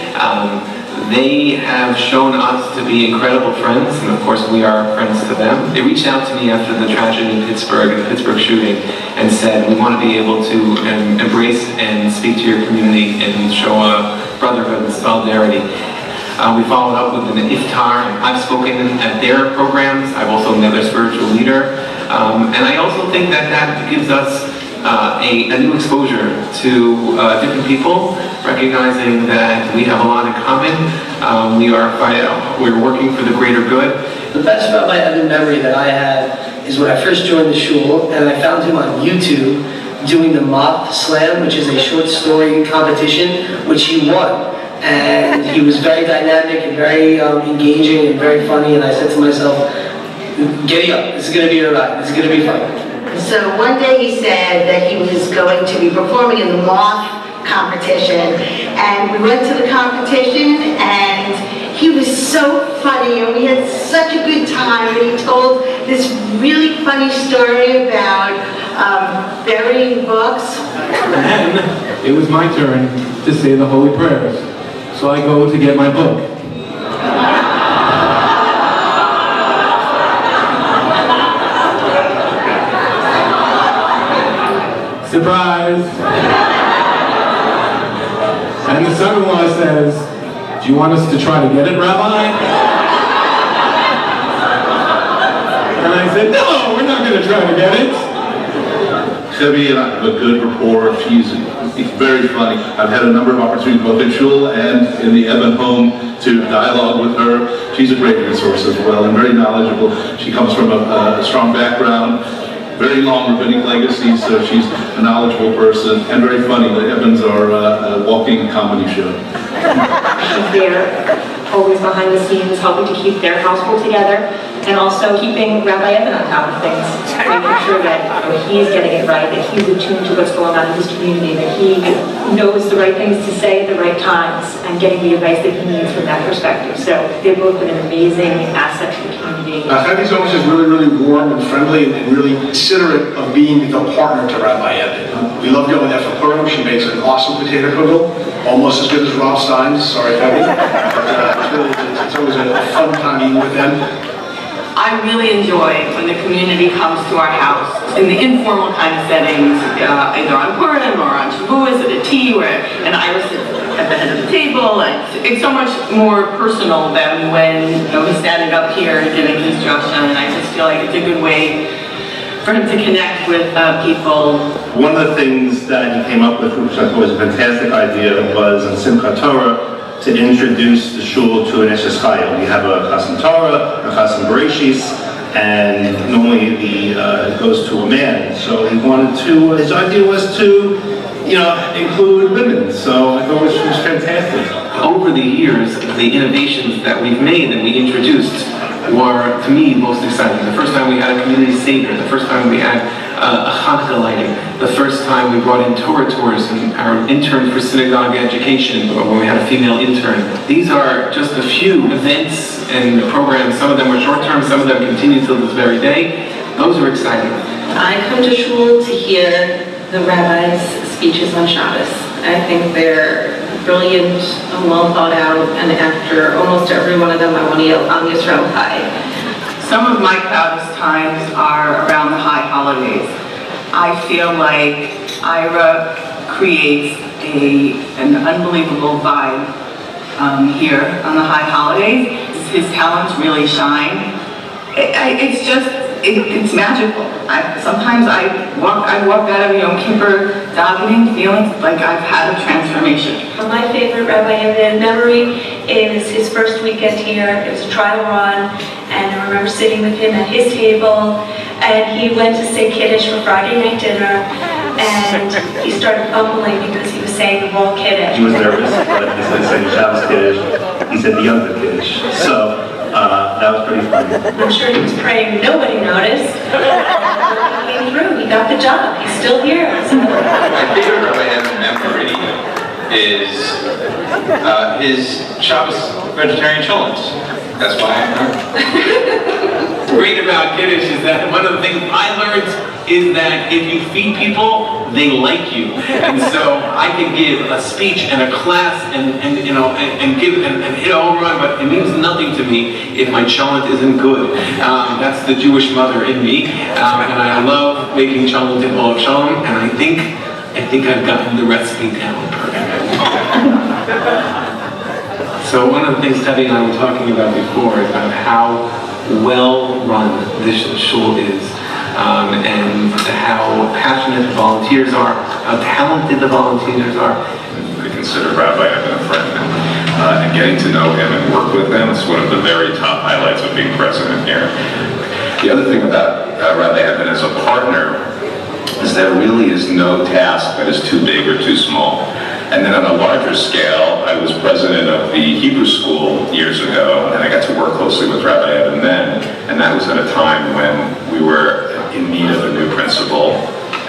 They have shown us to be incredible friends, and of course we are friends to them. They reached out to me after the tragedy in Pittsburgh, the Pittsburgh shooting, and said, we want to be able to embrace and speak to your community and show a brotherhood and solidarity. We followed up with an iftar. I've spoken at their programs. I've also been their spiritual leader. And I also think that that gives us a new exposure to different people, recognizing that we have a lot in common. We're working for the greater good. The best Rabbi Evan memory that I had is when I first joined the shul, and I found him on YouTube doing the Moth Slam, which is a short story competition, which he won. And he was very dynamic and very engaging and very funny, and I said to myself, giddy up, this is going to be a ride, this is going to be fun. So one day he said that he was going to be performing in the moth competition, and we went to the competition, and he was so funny, and we had such a good time, and he told this really funny story about burying books. And then it was my turn to say the holy prayers. So I go to get my book. Surprise! And the son-in-law says, do you want us to try to get it, Rabbi? And I said, no, we're not going to try to get it. Chevy and I have a good rapport. She's very funny. I've had a number of opportunities both in shul and in the Evan home to dialogue with her. She's a great resource as well and very knowledgeable. She comes from a strong background, very long rabbinic legacy, so she's a knowledgeable person and very funny. The Evans are a walking comedy show. She's there, always behind the scenes, helping to keep their household together, and also keeping Rabbi Evan on top of things, making sure that he's getting it right, that he's attuned to what's going on in his community, that he knows the right things to say at the right times, and getting the advice that he needs from that perspective. So they've both been an amazing asset to the community. Chevy always is really, really warm and friendly and really considerate of being the partner to Rabbi Evan. We love going there for Purim. She makes an awesome potato kugel, almost as good as Rob Stein's. Sorry, Chevy. It's always a fun time eating with them. I really enjoy when the community comes to our house in the informal kind of settings, either on Purim or on Shavuos at a tea where an Irish sits at the head of the table. And it's so much more personal than when he's standing up here and giving his drasha, and I just feel like it's a good way for him to connect with people. One of the things that he came up with, which I thought was a fantastic idea, was in Simchat Torah, to introduce the shul to an Eshes Chayil. We have a Chasam Torah, a Chasam Bereshis, and normally it goes to a man. So he wanted to, his idea was to, include women. So I thought it was fantastic. Over the years, the innovations that we've made and we introduced were, to me, most exciting. The first time we had a community seder, the first time we had a Hanukkah lighting, the first time we brought in Torah tours and our intern for synagogue education, or when we had a female intern. These are just a few events and programs. Some of them were short-term, some of them continue till this very day. Those are exciting. I come to shul to hear the rabbis' speeches on Shabbos. I think they're brilliant and well thought out, and after almost every one of them, I want to yell Am Yisrael Chai. Some of my proudest times are around the high holidays. I feel like Ira creates an unbelievable vibe here on the high holidays. His talents really shine. It's magical. Sometimes I walk out of Yom Kippur davening feeling like I've had a transformation. My favorite Rabbi Evan memory It was his first weekend here. It was a trial run, and I remember sitting with him at his table, and he went to say Kiddush for Friday night dinner, and he started fumbling because he was saying the wrong Kiddush. He was nervous, but he said Shabbos Kiddush. He said the younger Kiddush. So that was pretty funny. I'm sure he was praying nobody noticed. He came through. He got the job. He's still here. My favorite Rabbi Evan memory is his Shabbos vegetarian cholents. That's why I'm here. Great about Kiddush is that one of the things I learned is that if you feed people, they like you. And so I can give a speech and a class and give and hit a home run, but it means nothing to me if my cholent isn't good. That's the Jewish mother in me, and I love making cholent in Ohav Sholom, and I think I've gotten the recipe down perfect. So one of the things Teddy and I were talking about before is about how well run this shul is, and how passionate the volunteers are, how talented the volunteers are. I consider Rabbi Evan a friend, and getting to know him and work with him is one of the very top highlights of being president here. The other thing about Rabbi Evan as a partner is there really is no task that is too big or too small. And then on a larger scale, I was president of the Hebrew school years ago, and I got to work closely with Rabbi Evan then, and that was at a time when we were in need of a new principal,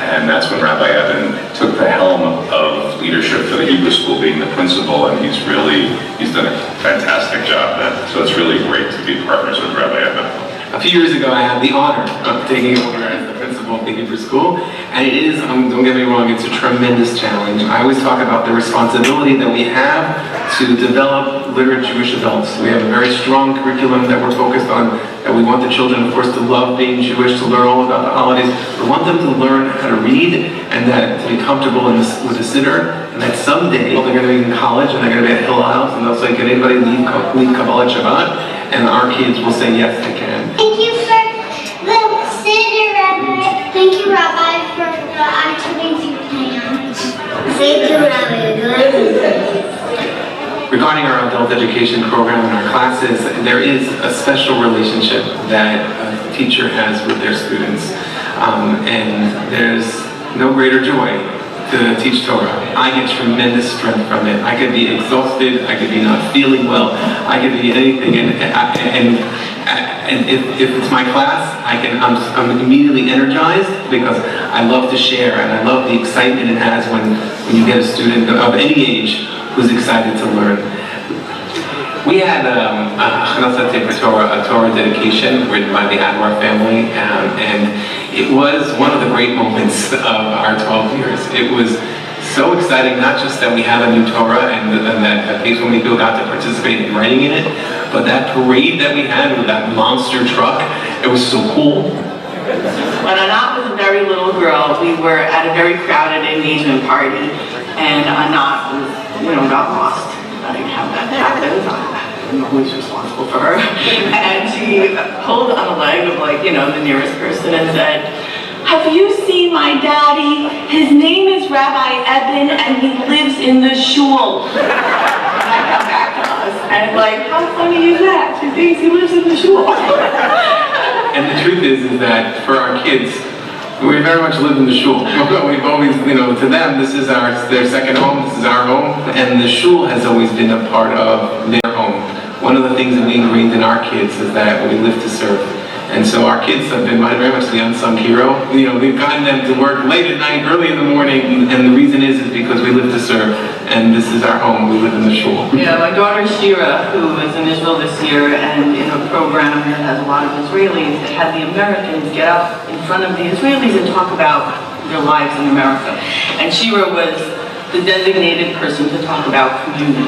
and that's when Rabbi Evan took the helm of leadership for the Hebrew school, being the principal, and he's done a fantastic job then. So it's really great to be partners with Rabbi Evan. A few years ago, I had the honor of taking over as the principal of the Hebrew school, and it is, don't get me wrong, it's a tremendous challenge. I always talk about the responsibility that we have to develop literate Jewish adults. We have a very strong curriculum that we're focused on, that we want the children, of course, to love being Jewish, to learn all about the holidays. We want them to learn how to read, and that to be comfortable with the siddur, and that someday they're going to be in college, and they're going to be at Hillel, and they'll say, can anybody lead Kabbalah Shabbat? And our kids will say, yes, they can. Thank you for the siddur, Rabbi. Thank you, Rabbi, for the activities you planned. Thank you, Rabbi. Regarding our adult education program and our classes, there is a special relationship that a teacher has with their students. And there's no greater joy to teach Torah. I get tremendous strength from it. I could be exhausted, I could be not feeling well, I could be anything, and if it's my class, I'm immediately energized because I love to share, and I love the excitement it has when you get a student of any age who's excited to learn. We had a Torah dedication written by the Adwar family, and it was one of the great moments of our 12 years. It was so exciting, not just that we have a new Torah and that Case Women people got to participate in writing in it, but that parade that we had with that monster truck, it was so cool. When Anat was a very little girl, we were at a very crowded engagement party, and Anat was, got lost. I didn't have that happen. I'm always responsible for her. And she pulled on a leg of the nearest person and said, "Have you seen my daddy? His name is Rabbi Eben and he lives in the shul." And I got back to us and how funny is that? She thinks he lives in the shul. And the truth is that for our kids, we very much live in the shul. We've always, to them, this is their second home, this is our home, and the shul has always been a part of their home. One of the things that we ingrained in our kids is that we live to serve. And so our kids have been very much the unsung hero. We've gotten them to work late at night, early in the morning, and the reason is because we live to serve, and this is our home, we live in the shul. Yeah, my daughter Shira, who is in Israel this year, and in a program that has a lot of Israelis, it had the Americans get up in front of the Israelis and talk about their lives in America. And Shira was the designated person to talk about community,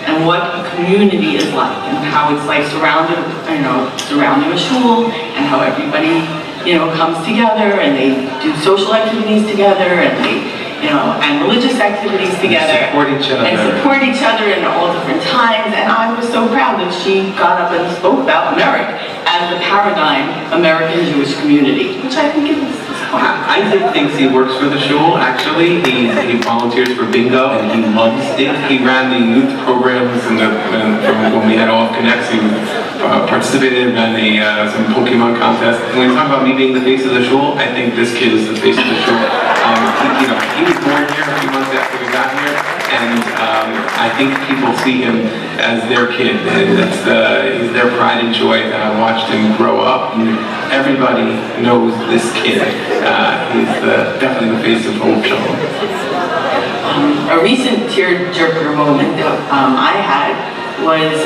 and what a community is like, and how it's like surrounding a shul, and how everybody, comes together, and they do social activities together, and they, and religious activities together. And support each other in all different times. And I was so proud that she got up and spoke about Merrick as the paradigm American Jewish community, which I think is I think thinks he works for the shul, actually. He volunteers for bingo, and he loves it. He ran the youth programs from when we had Ohav Connects. He participated in some Pokemon contest. And when you talk about me being the face of the shul, I think this kid is the face of the shul. He was born here a few months after we got here, and I think people see him as their kid. He's their pride and joy that I watched him grow up. And everybody knows this kid. He's definitely the face of Ohav Sholom. A recent tearjerker moment that I had was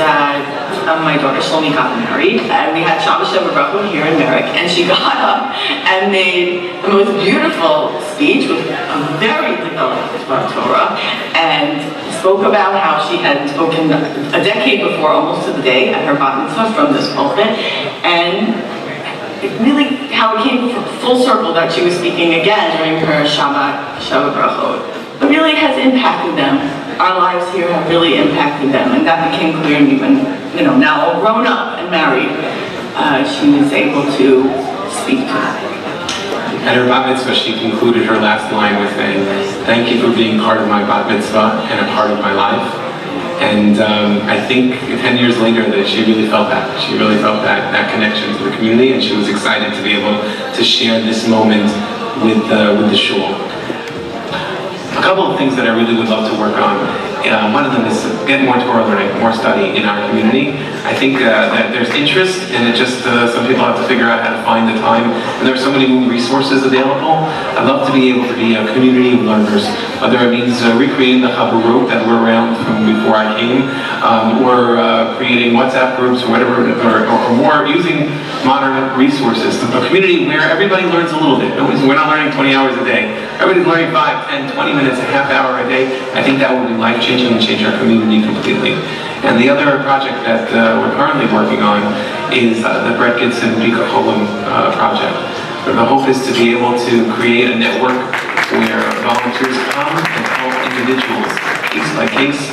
my daughter Shlomi got married, and we had Shabbos Shabbat here in Merrick, and she got up and made the most beautiful speech with a very developed Torah, and spoke about how she had spoken a decade before, almost to the day, at her bat mitzvah from this pulpit, and really how it came full circle that she was speaking again during her Shabbat brachot. It really has impacted them. Our lives here have really impacted them, and that became clear to me when, now all grown up and married, she was able to speak to us. At her bat mitzvah, she concluded her last line with saying, "Thank you for being part of my bat mitzvah and a part of my life." And I think 10 years later that she really felt that. She really felt that connection to the community, and she was excited to be able to share this moment with the shul. A couple of things that I really would love to work on. One of them is to get more Torah learning, more study in our community. I think that there's interest, and it just some people have to figure out how to find the time. And there are so many resources available. I'd love to be able to be a community of learners, whether it means recreating the Chaburot that were around from before I came, or creating WhatsApp groups or whatever, or more using modern resources. A community where everybody learns a little bit. We're not learning 20 hours a day. Everybody's learning 5, 10, 20 minutes, a half hour a day. I think that would be life-changing and change our community completely. And the other project that we're currently working on is the Brett Gibson Bika Cholim project. The hope is to be able to create a network where volunteers come and help individuals case by case,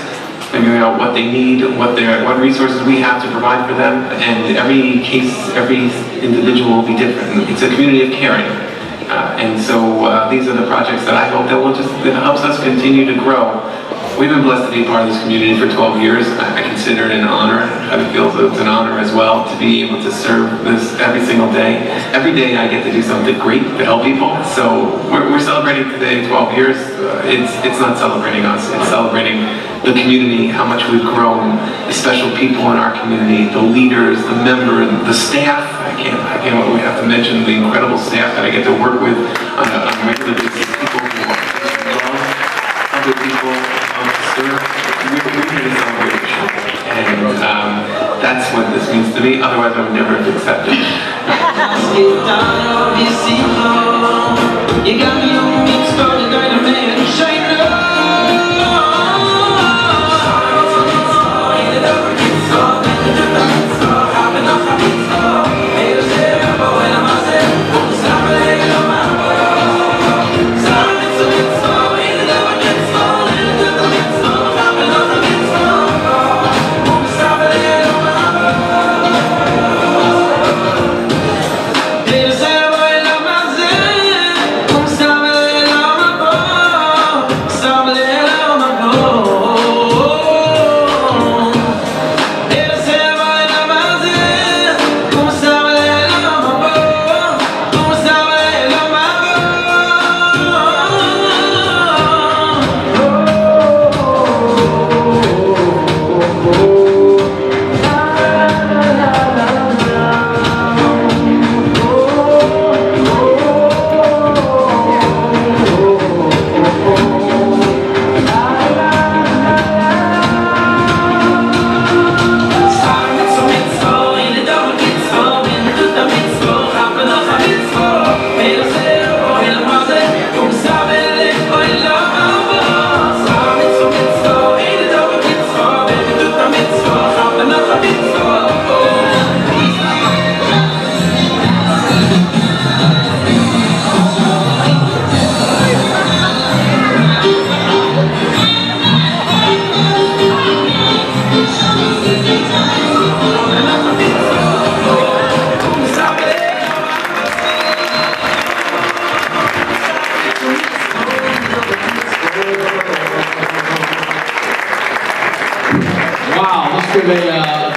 figuring out what they need, what resources we have to provide for them, and every case, every individual will be different. It's a community of caring. And so these are the projects that I hope that it helps us continue to grow. We've been blessed to be part of this community for 12 years. I consider it an honor. I feel it's an honor as well to be able to serve this every single day. Every day I get to do something great to help people. So we're celebrating today 12 years. It's not celebrating us. It's celebrating the community, how much we've grown, the special people in our community, the leaders, the members, the staff. We have to mention the incredible staff that I get to work with on a regular basis. People who love other people, serve. We're here to celebrate the show. And that's what this means to me. Otherwise, I would never have accepted it. You got me on the extraordinary man, shine up.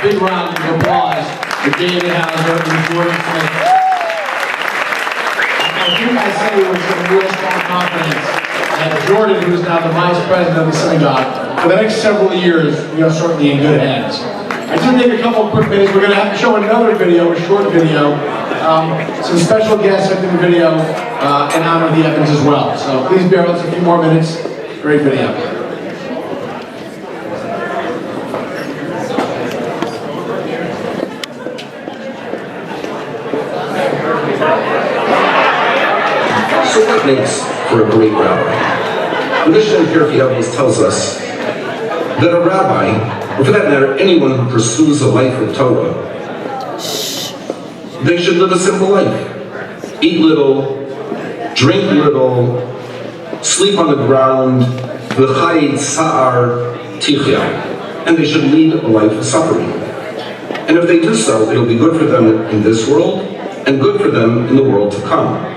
big round of applause for David Hauser and Jordan Smith. I think I say with some real strong confidence that Jordan, who is now the vice president of the synagogue, for the next several years, we are certainly in good hands. I just take a couple of quick minutes. We're going to have to show another video, a short video. Some special guests in the video in honor of the Evans as well. So please bear with us a few more minutes. Great video. So what makes for a great rabbi? The Mishnah here, if you have this, tells us that a rabbi, or for that matter, anyone who pursues a life of Torah, they should live a simple life. Eat little, drink little, sleep on the ground, v'chayit sa'ar tichya, and they should lead a life of suffering. And if they do so, it'll be good for them in this world, and good for them in the world to come.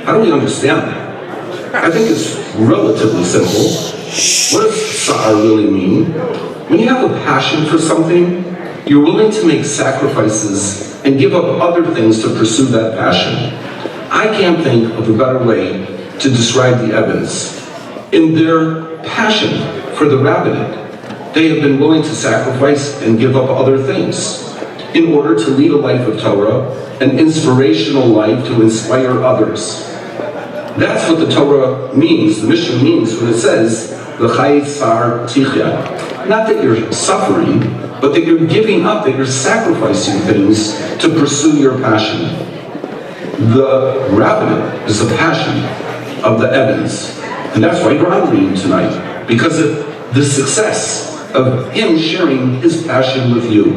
How do we understand that? I think it's relatively simple. What does sa'ar really mean? When you have a passion for something, you're willing to make sacrifices and give up other things to pursue that passion. I can't think of a better way to describe the Evans. In their passion for the rabbinate, they have been willing to sacrifice and give up other things in order to lead a life of Torah, an inspirational life to inspire others. That's what the Torah means, the Mishnah means when it says, V'chayit sa'ar tichya. Not that you're suffering, but that you're giving up, that you're sacrificing things to pursue your passion. The rabbinate is the passion of the Evans. And that's why we're honoring him tonight, because of the success of him sharing his passion with you.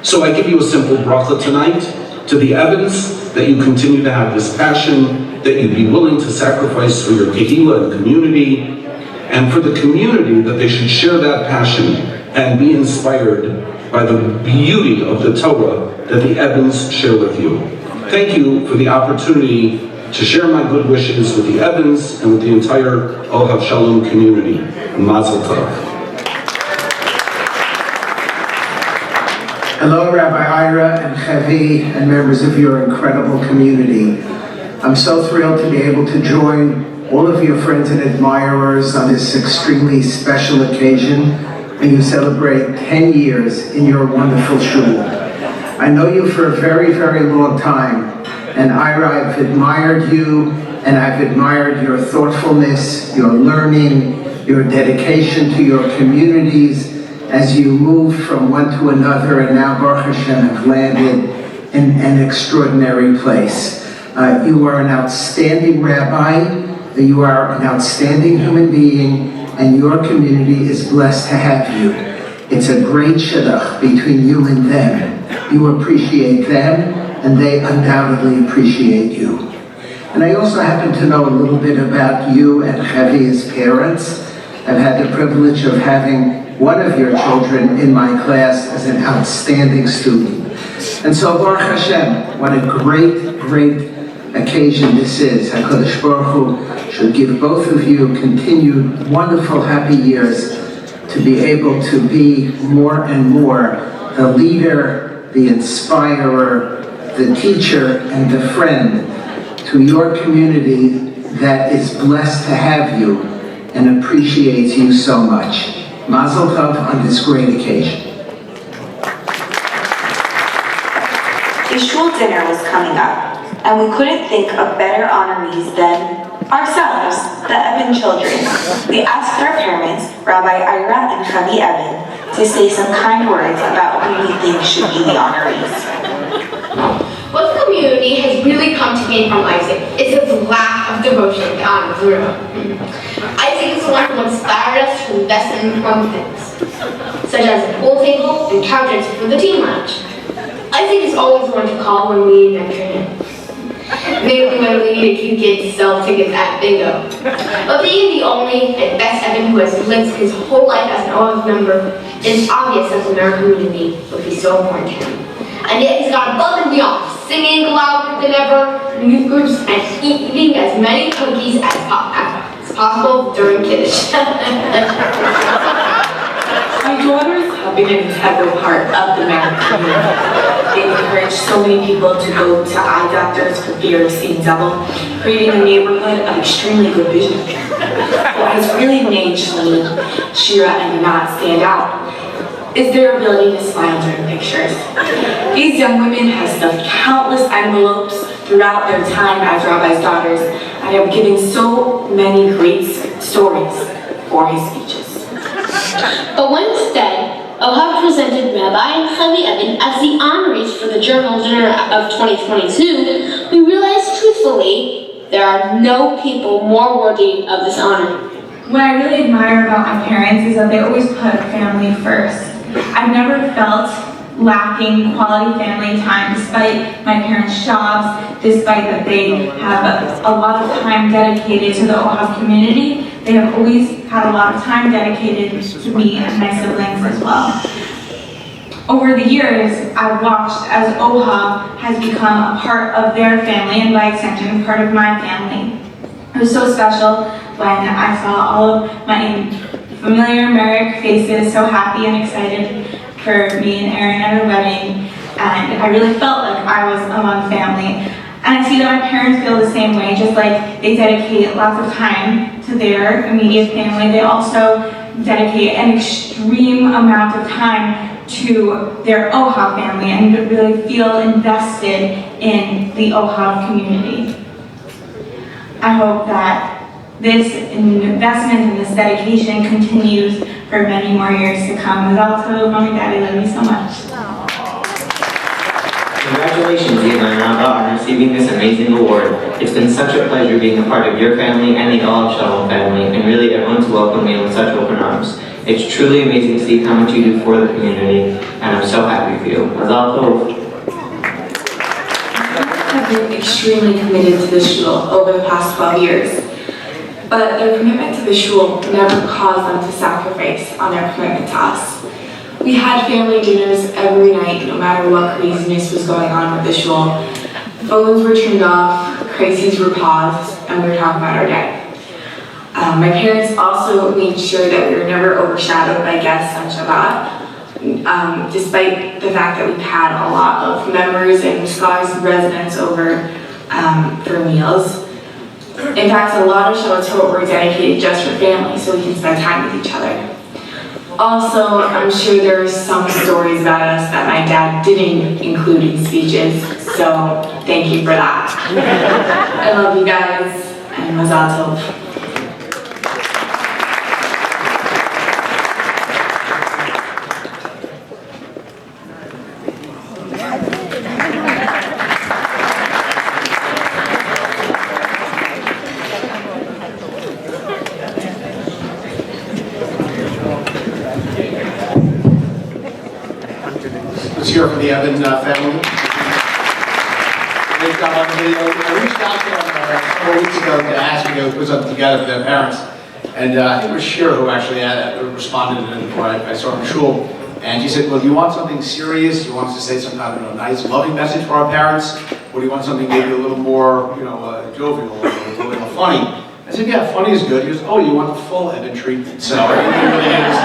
So I give you a simple bracha tonight to the Evans, that you continue to have this passion, that you be willing to sacrifice for your kehillah and community, and for the community that they should share that passion and be inspired by the beauty of the Torah that the Evans share with you. Thank you for the opportunity to share my good wishes with the Evans and with the entire Ohav Sholom community. Mazel tov. Hello, Rabbi Ira and Chavi and members of your incredible community. I'm so thrilled to be able to join all of your friends and admirers on this extremely special occasion, and you celebrate 10 years in your wonderful shul. I know you for a very, very long time, and Ira, I've admired you, and I've admired your thoughtfulness, your learning, your dedication to your communities as you moved from one to another, and now Baruch Hashem have landed in an extraordinary place. You are an outstanding rabbi, you are an outstanding human being, and your community is blessed to have you. It's a great shidduch between you and them. You appreciate them, and they undoubtedly appreciate you. And I also happen to know a little bit about you and Chavi as parents. I've had the privilege of having one of your children in my class as an outstanding student. And so Baruch Hashem, what a great, great occasion this is. HaKadosh Baruch Hu should give both of you continued wonderful, happy years to be able to be more and more the leader, the inspirer, the teacher, and the friend to your community that is blessed to have you and appreciates you so much. Mazel tov on this great occasion. The shul dinner was coming up, and we couldn't think of better honorees than ourselves, the Evan children. We asked our parents, Rabbi Ira and Chavi Evan, to say some kind words about who we think should be the honorees. What the community has really come to gain from Isaac is his lack of devotion to honor Zero. Isaac is the one who inspired us to invest in important things, such as a pool table and couches for the team lounge. Isaac is always the one to call when we need mentoring. Maybe when we need a cute kid to sell tickets at bingo. But being the only and best Evan who has lived his whole life as an OF member, it is obvious that the American community would be so important to him. And yet he's gone above and beyond, singing louder than ever, youth groups, and eating as many cookies as possible during Kiddush. My daughters have been an integral part of the Merrick community. They've encouraged so many people to go to eye doctors for fear of seeing double, creating a neighborhood of extremely good vision. What has really made Shalene, Shira, and Anat stand out is their ability to smile during pictures. These young women have stuffed countless envelopes throughout their time as Rabbi's daughters and have given so many great stories for his speeches. But when instead, Ohav presented Rabbi and Chavi Eben as the honorees for the Journal Dinner of 2022, we realized truthfully there are no people more worthy of this honor. What I really admire about my parents is that they always put family first. I've never felt lacking quality family time despite my parents' jobs, despite that they have a lot of time dedicated to the Ohav community. They have always had a lot of time dedicated to me and my siblings as well. Over the years, I've watched as Ohav has become a part of their family and by extension, part of my family. It was so special when I saw all of my familiar Merrick faces so happy and excited for me and Erin at our wedding, and I really felt like I was among family. And I see that my parents feel the same way, just like they dedicate lots of time to their immediate family. They also dedicate an extreme amount of time to their Ohav family and really feel invested in the Ohav community. I hope that this investment and this dedication continues for many more years to come. And also, Mom and Daddy love you so much. Congratulations, Eva and Rabba, on receiving this amazing award. It's been such a pleasure being a part of your family and the Ohav Sholom family, and really everyone's welcomed me with such open arms. It's truly amazing to see how much you do for the community, and I'm so happy for you. Mazal tov. Have been extremely committed to the shul over the past 12 years. But their commitment to the shul never caused them to sacrifice on their commitment to us. We had family dinners every night, no matter what craziness was going on with the shul. Phones were turned off, crises were paused, and we were talking about our day. My parents also made sure that we were never overshadowed by guests on Shabbat, despite the fact that we've had a lot of members and scholars and residents over for meals. In fact, a lot of Shabbatot were dedicated just for family, so we can spend time with each other. Also, I'm sure there are some stories about us that my dad didn't include in speeches, so thank you for that. I love you guys, and Mazal Tov. Here from the Evan family. Great job on the video. I reached out to them 4 weeks ago to ask me to put something together for their parents. And I think it was Shira who actually responded before I saw her in shul. And she said, well, do you want something serious? Do you want us to say some kind of nice, loving message for our parents? Or do you want something maybe a little more, jovial, a little funny? I said, yeah, funny is good. He goes, oh, you want the full Evan treatment. So it really is.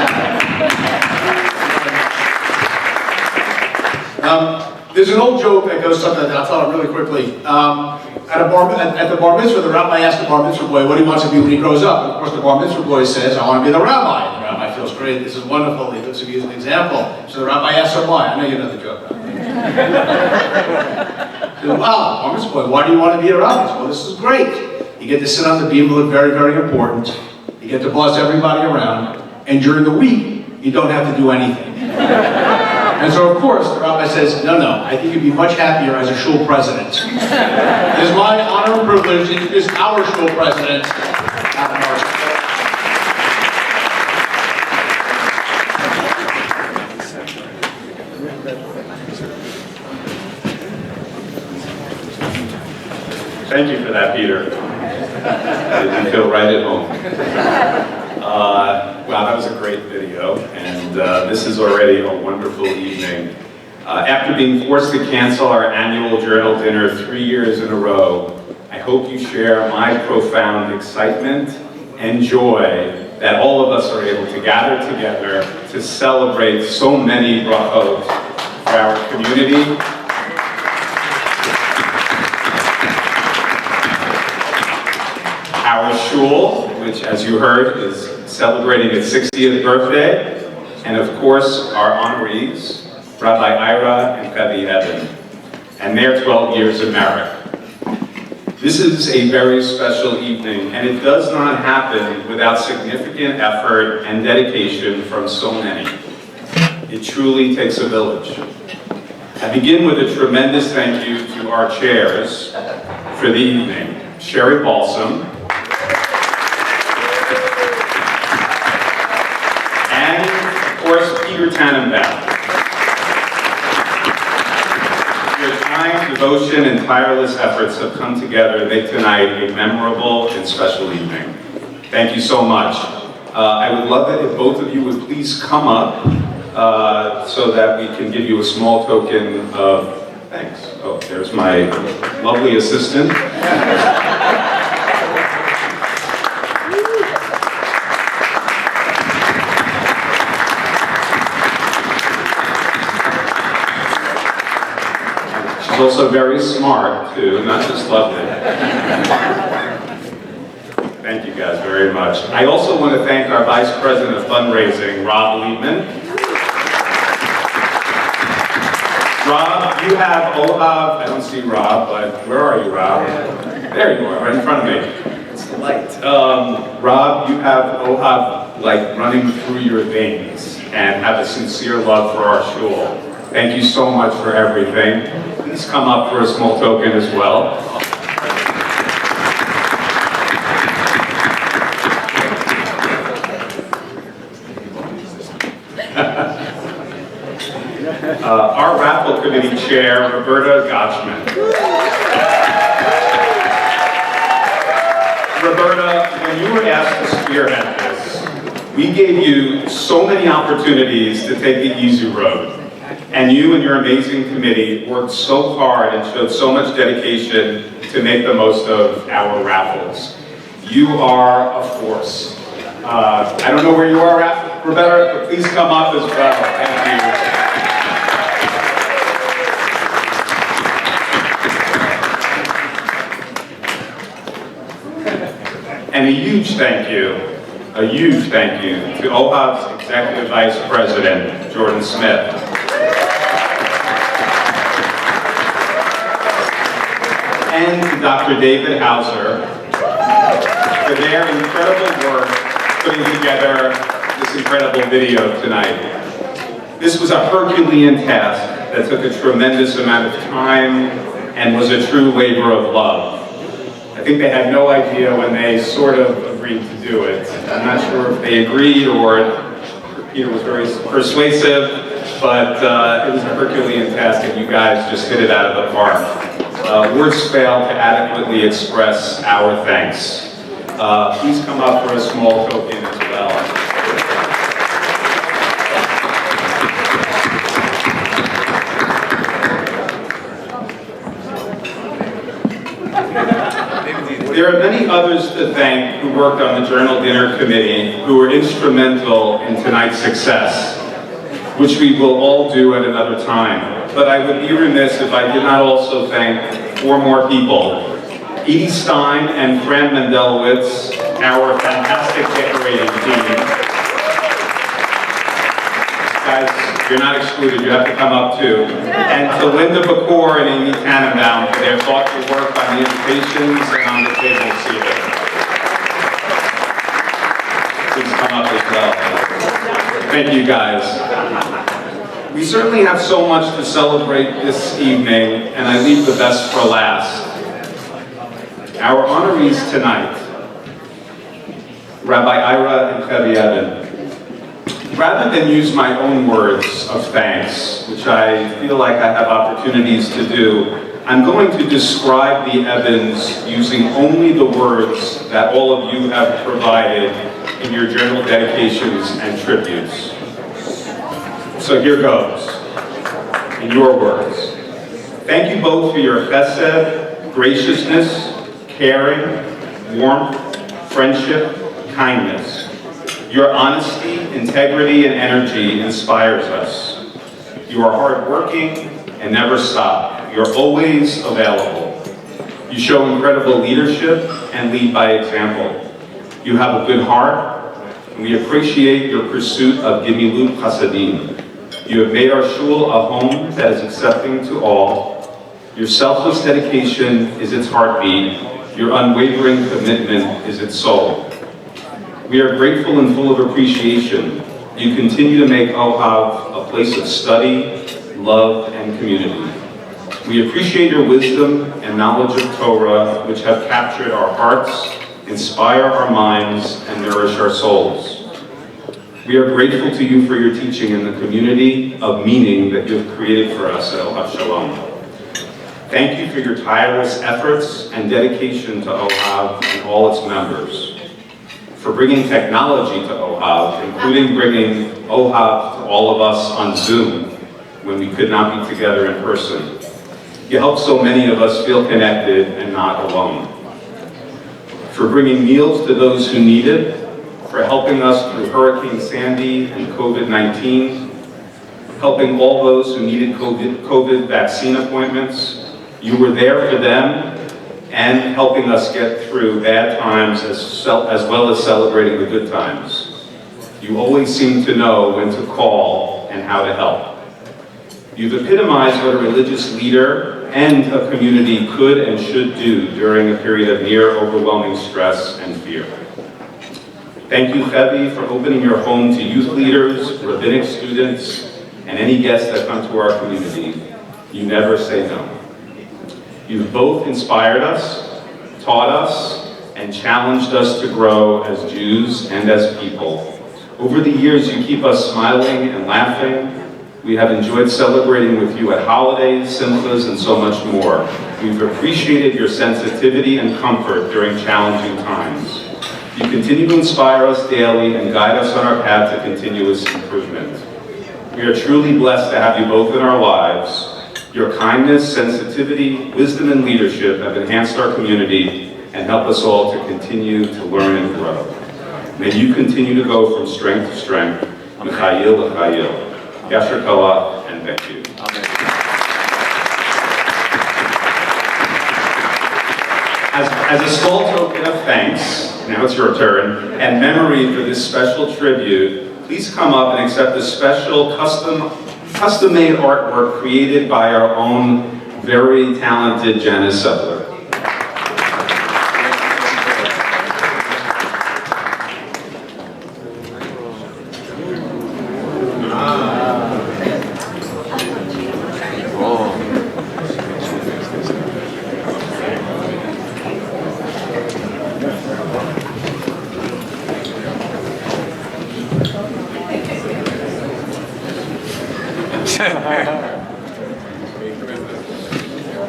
There's an old joke that goes something that I'll tell it really quickly. At the bar mitzvah, the rabbi asked the bar mitzvah boy what he wants to be when he grows up. And of course, the bar mitzvah boy says, I want to be the rabbi. And the rabbi feels great. This is wonderful. He looks at me as an example. So the rabbi asks him why. I know you know the joke. He goes, wow, bar mitzvah boy, why do you want to be a rabbi? He says, well, this is great. You get to sit on the beam, look very, very important. You get to boss everybody around. And during the week, you don't have to do anything. And so, of course, the rabbi says, no, I think you'd be much happier as a shul president. It is my honor and privilege to introduce our shul president, Adam Marshall. Thank you for that, Peter. You feel right at home. Wow, that was a great video, and this is already a wonderful evening. After being forced to cancel our annual journal dinner 3 years in a row, I hope you share my profound excitement and joy that all of us are able to gather together to celebrate so many brachot for our community. Our shul, which as you heard is celebrating its 60th birthday, and of course our honorees, Rabbi Ira and Chavi Eben, and their 12 years of Merrick. This is a very special evening, and it does not happen without significant effort and dedication from so many. It truly takes a village. I begin with a tremendous thank you to our chairs for the evening, Sherry Balsam, and of course Peter Tannenbaum. Your time, devotion, and tireless efforts have come together to make tonight a memorable and special evening. Thank you so much. I would love it if both of you would please come up so that we can give you a small token of thanks. Oh, there's my lovely assistant. Also very smart too, not just lovely. Thank you guys very much. I also want to thank our Vice President of Fundraising, Rob Liebman. Rob, you have Ohav, I don't see Rob, but where are you, Rob? There you are, right in front of me. It's the light. Rob, you have Ohav like running through your veins and have a sincere love for our shul. Thank you so much for everything. Please come up for a small token as well. Our raffle committee chair, Roberta Gotchman. Roberta, when you were asked to spearhead this, we gave you so many opportunities to take the easy road. And you and your amazing committee worked so hard and showed so much dedication to make the most of our raffles. You are a force. I don't know where you are, Roberta, but please come up as well. Thank you. And a huge thank you to Ohav's Executive Vice President, Jordan Smith. And to Dr. David Hauser for their incredible work putting together this incredible video tonight. This was a Herculean task that took a tremendous amount of time and was a true labor of love. I think they had no idea when they sort of agreed to do it. I'm not sure if they agreed or Peter was very persuasive, but it was a Herculean task and you guys just hit it out of the park. Words fail to adequately express our thanks. Please come up for a small token as well. There are many others to thank who worked on the Journal Dinner Committee who were instrumental in tonight's success, which we will all do at another time. But I would be remiss if I did not also thank 4 more people. Edie Stein and Fran Mendelowitz, our fantastic decorating team. Guys, you're not excluded, you have to come up too. And to Linda Bacor and Amy Tannenbaum for their thoughtful work on the invitations and on the table seating. Please come up as well. Thank you guys. We certainly have so much to celebrate this evening, and I leave the best for last. Our honorees tonight, Rabbi Ira and Chavi Eben. Rather than use my own words of thanks, which I feel like I have opportunities to do, I'm going to describe the Ebens using only the words that all of you have provided in your journal dedications and tributes. So here goes, in your words. Thank you both for your chesed, graciousness, caring, warmth, friendship, kindness. Your honesty, integrity, and energy inspires us. You are hardworking and never stop. You're always available. You show incredible leadership and lead by example. You have a good heart, and we appreciate your pursuit of Gimilut Chasadim. You have made our shul a home that is accepting to all. Your selfless dedication is its heartbeat. Your unwavering commitment is its soul. We are grateful and full of appreciation. You continue to make Ohav a place of study, love, and community. We appreciate your wisdom and knowledge of Torah, which have captured our hearts, inspire our minds, and nourish our souls. We are grateful to you for your teaching in the community of meaning that you have created for us at Ohav Sholom. Thank you for your tireless efforts and dedication to Ohav and all its members, for bringing technology to Ohav, including bringing Ohav to all of us on Zoom when we could not be together in person. You help so many of us feel connected and not alone. For bringing meals to those who need it, for helping us through Hurricane Sandy and COVID-19, helping all those who needed COVID vaccine appointments. You were there for them and helping us get through bad times as well as celebrating the good times. You always seem to know when to call and how to help. You've epitomized what a religious leader and a community could and should do during a period of near overwhelming stress and fear. Thank you, Chevi, for opening your home to youth leaders, rabbinic students, and any guests that come to our community. You never say no. You've both inspired us, taught us, and challenged us to grow as Jews and as people. Over the years, you keep us smiling and laughing. We have enjoyed celebrating with you at holidays, simchas, and so much more. We've appreciated your sensitivity and comfort during challenging times. You continue to inspire us daily and guide us on our path to continuous improvement. We are truly blessed to have you both in our lives. Your kindness, sensitivity, wisdom, and leadership have enhanced our community and help us all to continue to learn and grow. May you continue to go from strength to strength, Michayil L'Chayil. Yasher Koach, and thank you. As a small token of thanks, now it's your turn, and memory for this special tribute, please come up and accept a special custom-made artwork created by our own very talented Janice Sutler.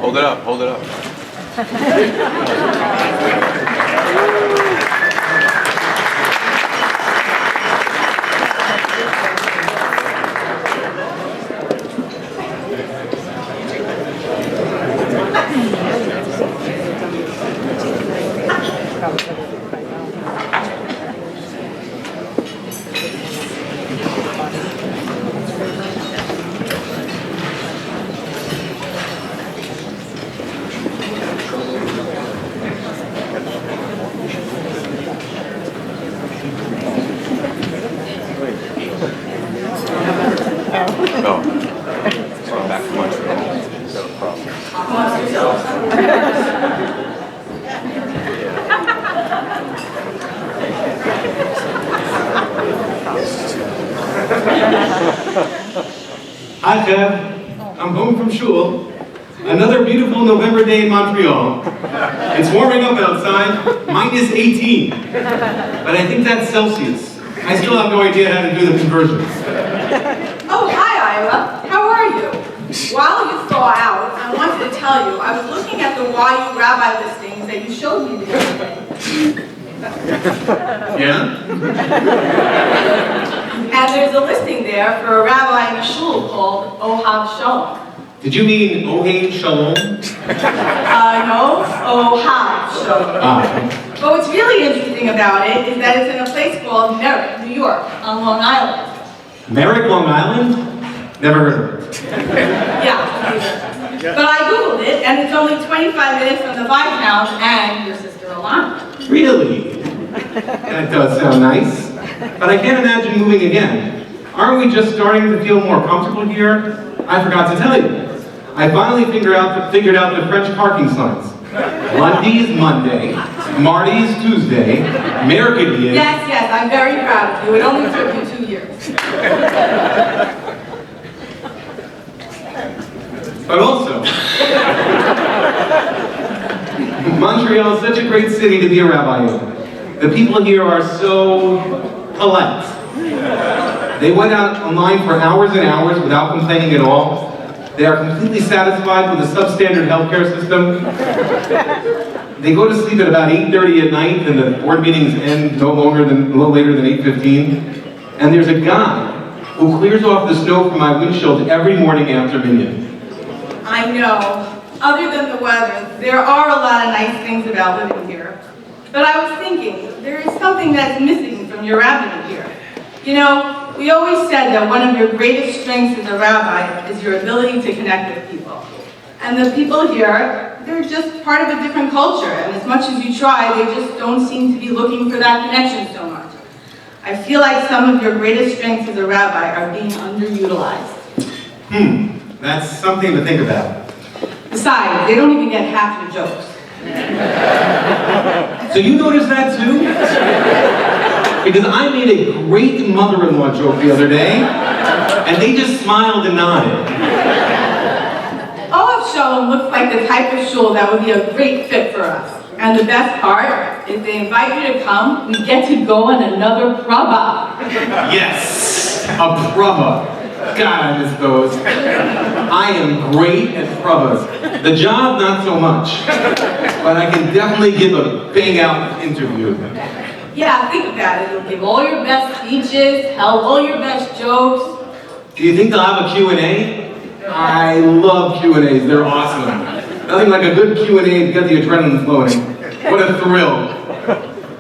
Hold it up, hold it up. Hi, Kev. I'm home from shul. Another beautiful November day in Montreal. It's warming up outside, minus 18. But I think that's Celsius. I still have no idea how to do the conversions. Oh, hi, Ira. How are you? While you thaw out, I wanted to tell you, I was looking at the YU rabbi listings that you showed me the other day. Yeah? And there's a listing there for a rabbi in a shul called Ohav Sholom. Did you mean Ohav Sholom? No, Ohav Sholom. Ah. But what's really interesting about it is that it's in a place called Merrick, New New York, on Long Island. Merrick, Long Island? Never heard of it. Yeah, but I Googled it, and it's only 25 minutes from the Viscount and your sister Alana. Really? That does sound nice. But I can't imagine moving again. Aren't we just starting to feel more comfortable here? I forgot to tell you. I finally figured out the French parking signs. Lundy's Monday, Marty's Tuesday, American is... Yes, I'm very proud of you. It only took you 2 years. But also, Montreal is such a great city to be a rabbi in. The people here are so polite. They went out online for hours and hours without complaining at all. They are completely satisfied with the substandard healthcare system. They go to sleep at about 8:30 at night, and the board meetings end no later than 8:15. And there's a guy who clears off the snow from my windshield every morning after minion. I know. Other than the weather, there are a lot of nice things about living here. But I was thinking, there is something that's missing from your rabbinate here. You know, we always said that one of your greatest strengths as a rabbi is your ability to connect with people. And the people here, they're just part of a different culture, and as much as you try, they just don't seem to be looking for that connection so much. I feel like some of your greatest strengths as a rabbi are being underutilized. That's something to think about. Besides, they don't even get half your jokes. So you noticed that too? Because I made a great mother-in-law joke the other day, and they just smiled and nodded. Ohav Sholom looks like the type of shul that would be a great fit for us. And the best part, if they invite you to come, we get to go on another praba. Yes, a praba. God, I miss those. I am great at pravas. The job, not so much. But I can definitely give a bang-out interview. Yeah, think about it. You'll give all your best speeches, tell all your best jokes. Do you think they'll have a Q&A? I love Q&As, they're awesome. Nothing like a good Q&A to get the adrenaline flowing. What a thrill.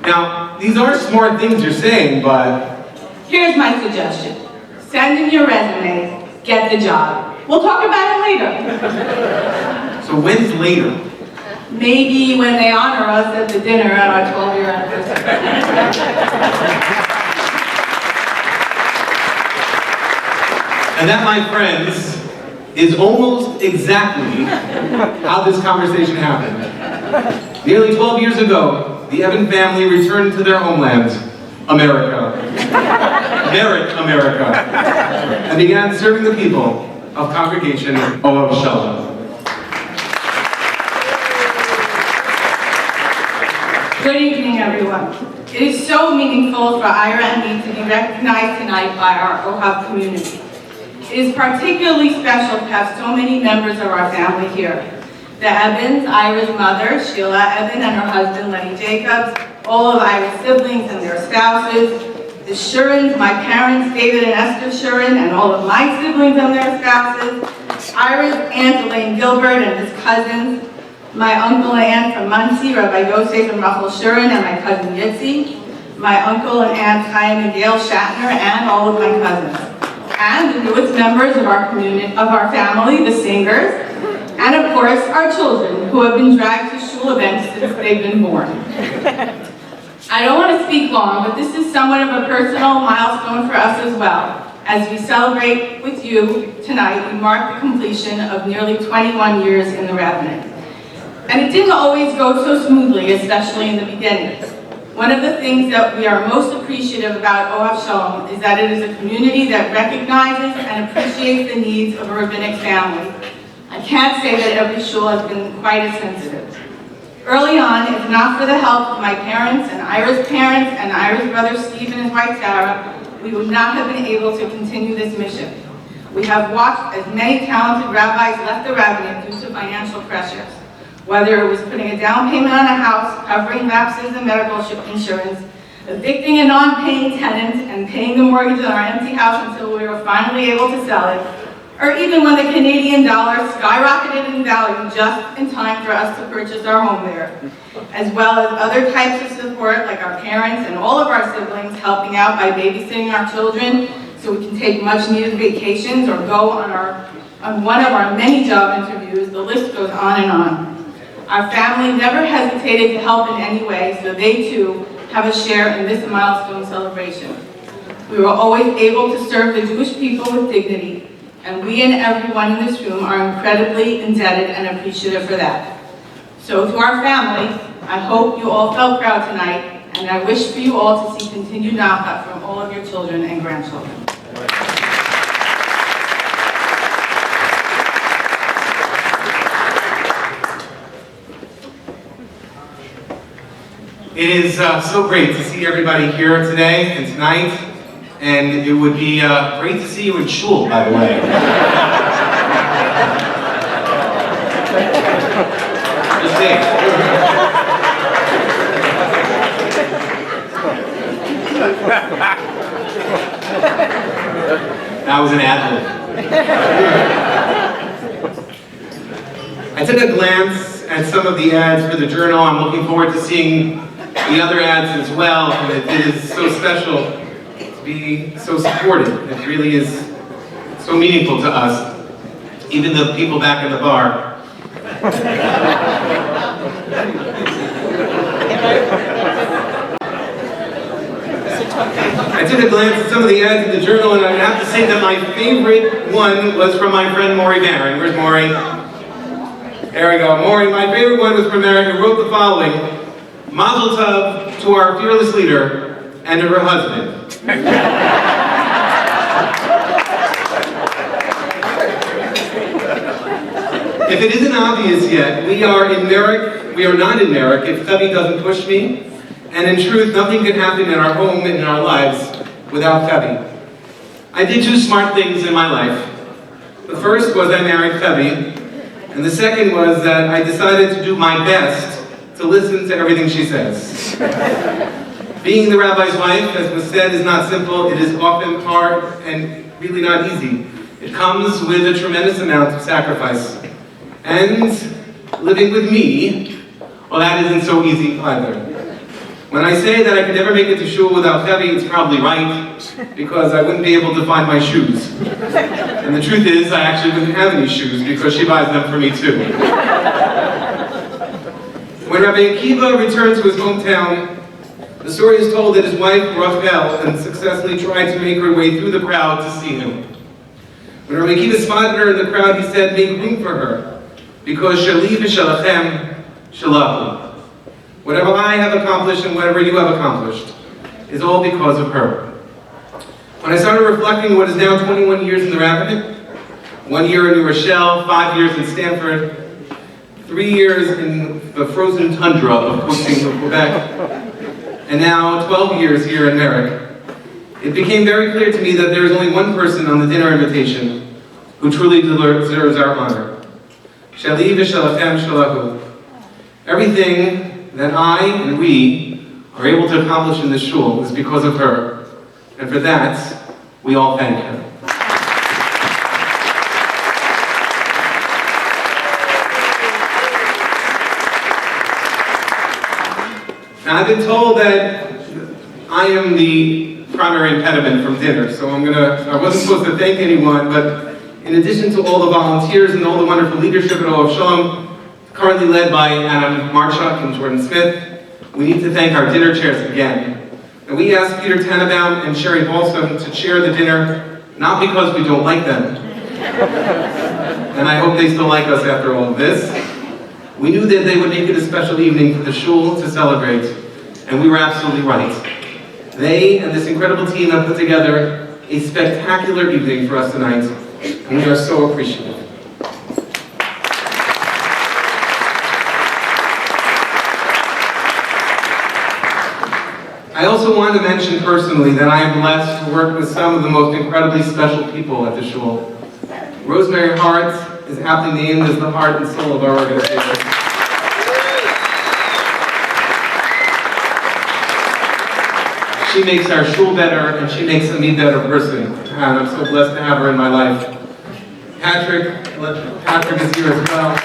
Now, these are smart things you're saying, but... Here's my suggestion. Send in your resume, get the job. We'll talk about it later. So when's later? Maybe when they honor us at the dinner on our 12-year anniversary. And that, my friends, is almost exactly how this conversation happened. Nearly 12 years ago, the Evan family returned to their homeland, America. Merrick, America. And began serving the people of Congregation Ohav Sholom. Good evening, everyone. It is so meaningful for Ira and me to be recognized tonight by our Ohav community. It is particularly special to have so many members of our family here. The Evans, Ira's mother, Sheila Evan, and her husband, Lenny Jacobs, all of Ira's siblings and their spouses, the Shurins, my parents, David and Esther Shurin, and all of my siblings and their spouses, Ira's aunt, Elaine Gilbert, and his cousins, my uncle and aunt from Muncie, Rabbi Yosef and Rachel Shurin, and my cousin Yitzi, my uncle and aunt Chaim and Gail Shatner, and all of my cousins. And the newest members of our community, of our family, the singers, and of course, our children, who have been dragged to shul events since they've been born. I don't want to speak long, but this is somewhat of a personal milestone for us as well. As we celebrate with you tonight, we mark the completion of nearly 21 years in the rabbinate. And it didn't always go so smoothly, especially in the beginning. One of the things that we are most appreciative about Ohav Sholom is that it is a community that recognizes and appreciates the needs of a rabbinic family. I can't say that every shul has been quite as sensitive. Early on, if not for the help of my parents and Ira's parents and Ira's brother Steve and his wife Sarah, we would not have been able to continue this mission. We have watched as many talented rabbis left the rabbinate due to financial pressures. Whether it was putting a down payment on a house, covering lapses in medical insurance, evicting a non-paying tenant, and paying the mortgage on our empty house until we were finally able to sell it, or even when the Canadian dollar skyrocketed in value just in time for us to purchase our home there, as well as other types of support like our parents and all of our siblings helping out by babysitting our children so we can take much needed vacations or go on one of our many job interviews. The list goes on and on. Our family never hesitated to help in any way, so they too have a share in this milestone celebration. We were always able to serve the Jewish people with dignity, and we and everyone in this room are incredibly indebted and appreciative for that. So to our family, I hope you all felt proud tonight, and I wish for you all to see continued nachat from all of your children and grandchildren. It is so great to see everybody here today and tonight, and it would be great to see you in shul, by the way. Just saying. That was an ad-lib. I took a glance at some of the ads for the journal. I'm looking forward to seeing the other ads as well, and it is so special to be so supported. It really is so meaningful to us, even the people back in the bar. I took a glance at some of the ads in the journal, and I have to say that my favorite one was from my friend Maury Barron. Where's Maury? There we go. Maury, my favorite one was from Merrick, who wrote the following: Mazel tov to our fearless leader and to her husband. If it isn't obvious yet, we are not in Merrick if Chevy doesn't push me. And in truth, nothing can happen in our home and in our lives without Chevy. I did two smart things in my life. The first was I married Chevy, and the second was that I decided to do my best to listen to everything she says. Being the rabbi's wife, as was said, is not simple. It is often hard and really not easy. It comes with a tremendous amount of sacrifice. And living with me, well, that isn't so easy either. When I say that I could never make it to shul without Chevy, it's probably right, because I wouldn't be able to find my shoes. And the truth is, I actually wouldn't have any shoes, because she buys them for me too. When Rabbi Akiva returned to his hometown, the story is told that his wife, Rachel, and successfully tried to make her way through the crowd to see him. When Rabbi Akiva spotted her in the crowd, he said, "Make room for her, because Shali v'shalachem shalahu." Whatever I have accomplished and whatever you have accomplished is all because of her. When I started reflecting what is now 21 years in the rabbinate, 1 year in New Rochelle, 5 years in Stanford, 3 years in the frozen tundra of coaching of Quebec, and now 12 years here in Merrick, it became very clear to me that there is only one person on the dinner invitation who truly deserves our honor. Shali v'shalachem shalahu. Everything that I and we are able to accomplish in this shul is because of her, and for that, we all thank her. Now, I've been told that I am the primary impediment from dinner, so I wasn't supposed to thank anyone, but in addition to all the volunteers and all the wonderful leadership at Ohav Sholom, currently led by Adam Marchuk and Jordan Smith, we need to thank our dinner chairs again. And we asked Peter Tannenbaum and Sherry Balsam to chair the dinner, not because we don't like them, and I hope they still like us after all of this. We knew that they would make it a special evening for the shul to celebrate, and we were absolutely right. They and this incredible team have put together a spectacular evening for us tonight, and we are so appreciative. I also want to mention personally that I am blessed to work with some of the most incredibly special people at the shul. Rosemary Hart is aptly named as the heart and soul of our organization. She makes our shul better, and she makes me a better person, and I'm so blessed to have her in my life. Patrick is here as well.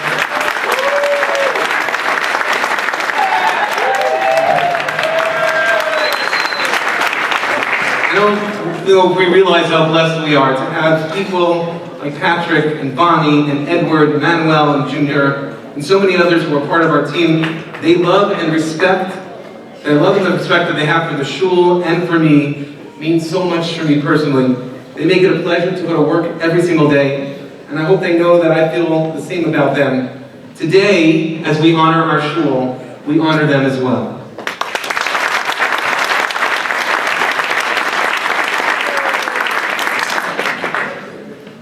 We realize how blessed we are to have people like Patrick and Bonnie and Edward, Emmanuel and Junior, and so many others who are part of our team. They love and respect, their love and the respect that they have for the shul and for me means so much for me personally. They make it a pleasure to go to work every single day, and I hope they know that I feel the same about them. Today, as we honor our shul, we honor them as well.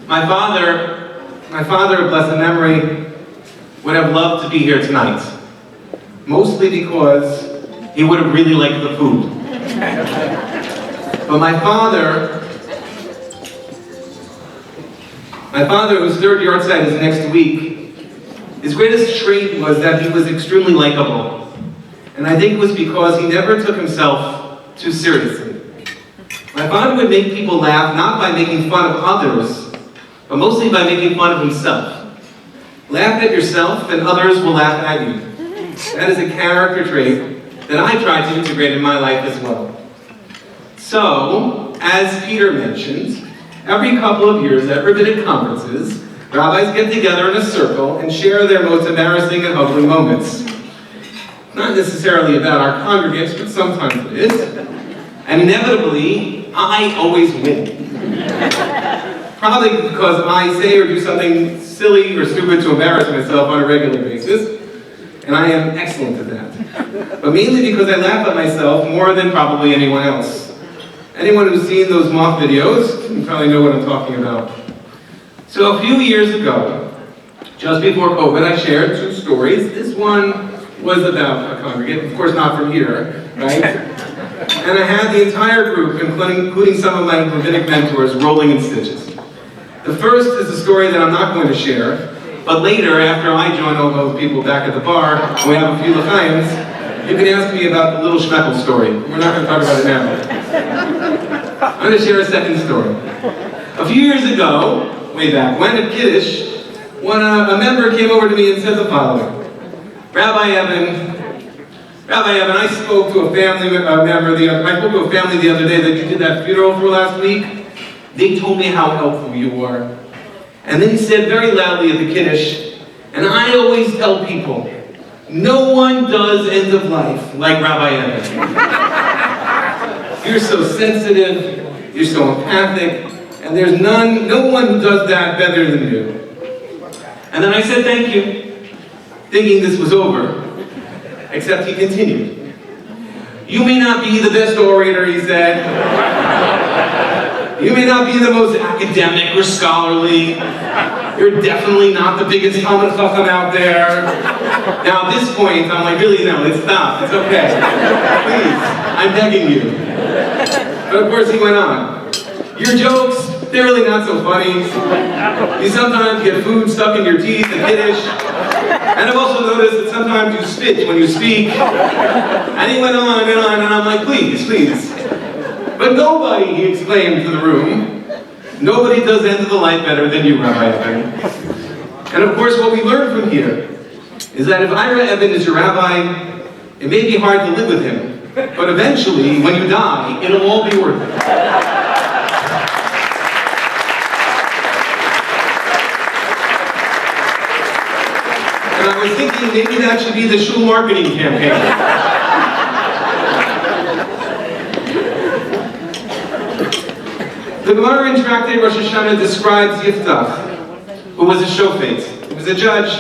My father of blessed memory, would have loved to be here tonight. Mostly because he would have really liked the food. But my father, whose third yahrzeit is next week, his greatest trait was that he was extremely likable. And I think it was because he never took himself too seriously. My father would make people laugh not by making fun of others, but mostly by making fun of himself. Laugh at yourself and others will laugh at you. That is a character trait that I try to integrate in my life as well. So, as Peter mentioned, every couple of years at rabbinic conferences, rabbis get together in a circle and share their most embarrassing and ugly moments. Not necessarily about our congregants, but sometimes it is. And inevitably, I always win. Probably because I say or do something silly or stupid to embarrass myself on a regular basis, and I am excellent at that. But mainly because I laugh at myself more than probably anyone else. Anyone who's seen those moth videos can probably know what I'm talking about. So a few years ago, just before COVID, I shared two stories. This one was about a congregant, of course not from here, right? And I had the entire group, including some of my rabbinic mentors, rolling in stitches. The first is a story that I'm not going to share, but later, after I join all those people back at the bar, and we have a few l'chaims, you can ask me about the little Schmeckel story. We're not going to talk about it now. I'm going to share a second story. A few years ago, way back when at Kiddush, when a member came over to me and said the following: Rabbi Evan, I spoke to a family member, I spoke to a family the other day that you did that funeral for last week. They told me how helpful you were. And then he said very loudly at the Kiddush, and I always tell people, no one does end of life like Rabbi Evan. You're so sensitive, you're so empathic, and there's no one who does that better than you. And then I said thank you, thinking this was over, except he continued. You may not be the best orator, he said. You may not be the most academic or scholarly. You're definitely not the biggest Talmud Chacham out there. Now at this point, I'm like, really, no, let's stop. It's okay. Please, I'm begging you. But of course he went on. Your jokes, they're really not so funny. You sometimes get food stuck in your teeth and Kiddush. And I've also noticed that sometimes you spit when you speak. And he went on, and I'm like, please, please. But nobody, he exclaimed to the room, nobody does end of the life better than you, Rabbi Evan. And of course, what we learned from here is that if Ira Evan is your rabbi, it may be hard to live with him, but eventually, when you die, it'll all be worth it. And I was thinking maybe that should be the shul marketing campaign. The Gemara in Tractate Rosh Hashanah describes Yiftach, who was a shofet, who was a judge,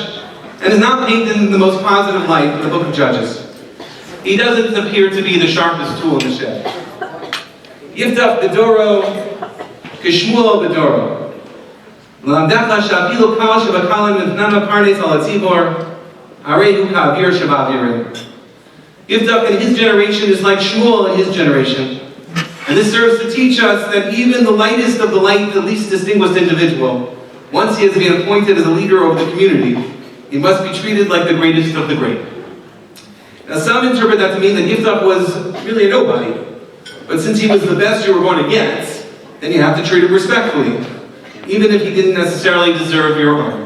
and is not painted in the most positive light in the book of Judges. He doesn't appear to be the sharpest tool in the shed. Yiftach bedoro, kishmuel bedoro. L'amdecha shafilu kal shebakalim v'nana parnes al hatzibor, arehu ka'avir shebavirim. Yiftach in his generation is like Shmuel in his generation. And this serves to teach us that even the lightest of the light, the least distinguished individual, once he has been appointed as a leader over the community, he must be treated like the greatest of the great. Now some interpret that to mean that Yiftach was really a nobody. But since he was the best you were going to get, then you have to treat him respectfully. even if he didn't necessarily deserve your honor.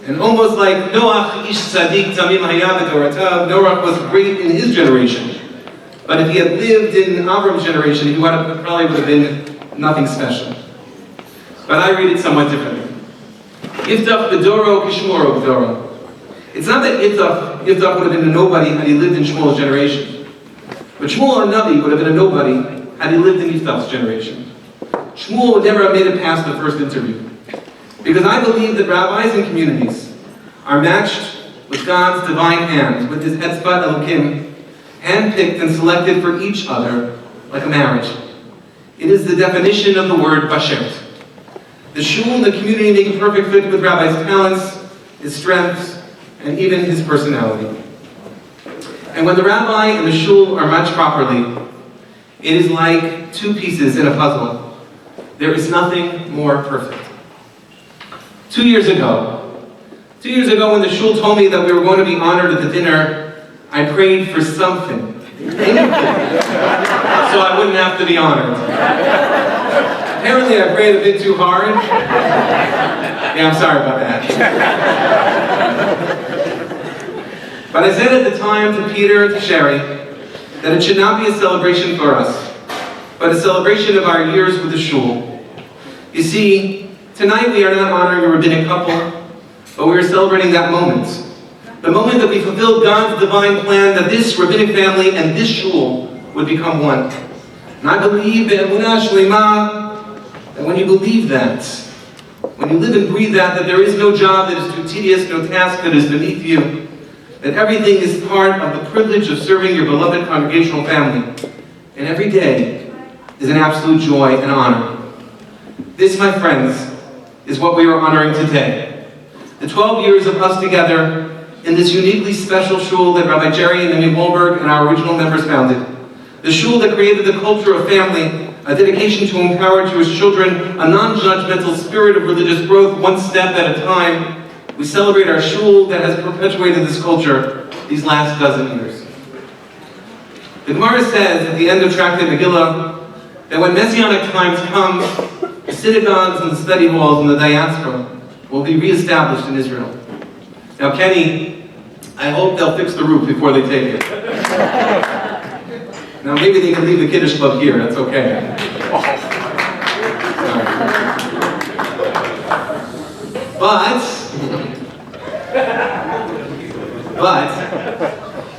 And almost like Noach, ish tzaddik tamim hayah v'toratav, Noach was great in his generation. But if he had lived in Avram's generation, he probably would have been nothing special. But I read it somewhat differently. Yiftach b'doro kishmoro b'doro. It's not that Yiftach would have been a nobody had he lived in Shmuel's generation. But Shmuel Navi would have been a nobody had he lived in Yiftach's generation. Shmuel would never have made it past the first interview. Because I believe that rabbis and communities are matched with God's divine hand, with his Etzbat Elokim, handpicked and selected for each other like a marriage. It is the definition of the word bashert. The shul and the community make a perfect fit with Rabbi's talents, his strengths, and even his personality. And when the rabbi and the shul are matched properly, it is like two pieces in a puzzle. There is nothing more perfect. 2 years ago when the shul told me that we were going to be honored at the dinner, I prayed for something, anything, so I wouldn't have to be honored. Apparently I prayed a bit too hard. Yeah, I'm sorry about that. But I said at the time to Peter and to Sherry that it should not be a celebration for us, but a celebration of our years with the shul. You see, tonight we are not honoring a rabbinic couple, but we are celebrating that moment. The moment that we fulfilled God's divine plan that this rabbinic family and this shul would become one. And I believe be'emunah shlema that when you believe that, when you live and breathe that there is no job that is too tedious, no task that is beneath you, that everything is part of the privilege of serving your beloved congregational family, and every day is an absolute joy and honor. This, my friends, is what we are honoring today. The 12 years of us together in this uniquely special shul that Rabbi Jerry and Amy Wahlberg and our original members founded. The shul that created the culture of family, a dedication to empower Jewish children, a non-judgmental spirit of religious growth, one step at a time. We celebrate our shul that has perpetuated this culture these last dozen years. The Gemara says at the end of Tractate Megillah that when Messianic times come, the synagogues and the study halls and the diaspora will be reestablished in Israel. Now, Kenny, I hope they'll fix the roof before they take it. Now, maybe they can leave the Kiddush Club here, that's okay. But,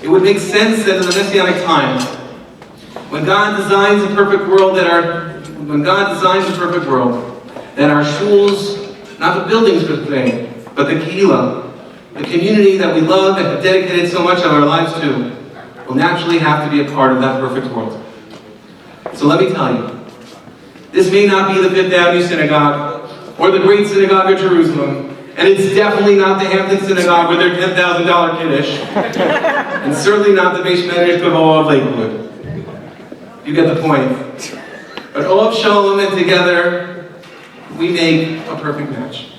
it would make sense that in the Messianic time, when God designs a perfect world that our shuls, not the buildings per se, but the kehillah, the community that we love and have dedicated so much of our lives to, will naturally have to be a part of that perfect world. So let me tell you, this may not be the Fifth Avenue Synagogue, or the Great Synagogue of Jerusalem, and it's definitely not the Hampton Synagogue with their $10,000 Kiddush, and certainly not the Beis Medrash Gavoa of Lakewood. You get the point. But Ohav Sholom and together, we make a perfect match,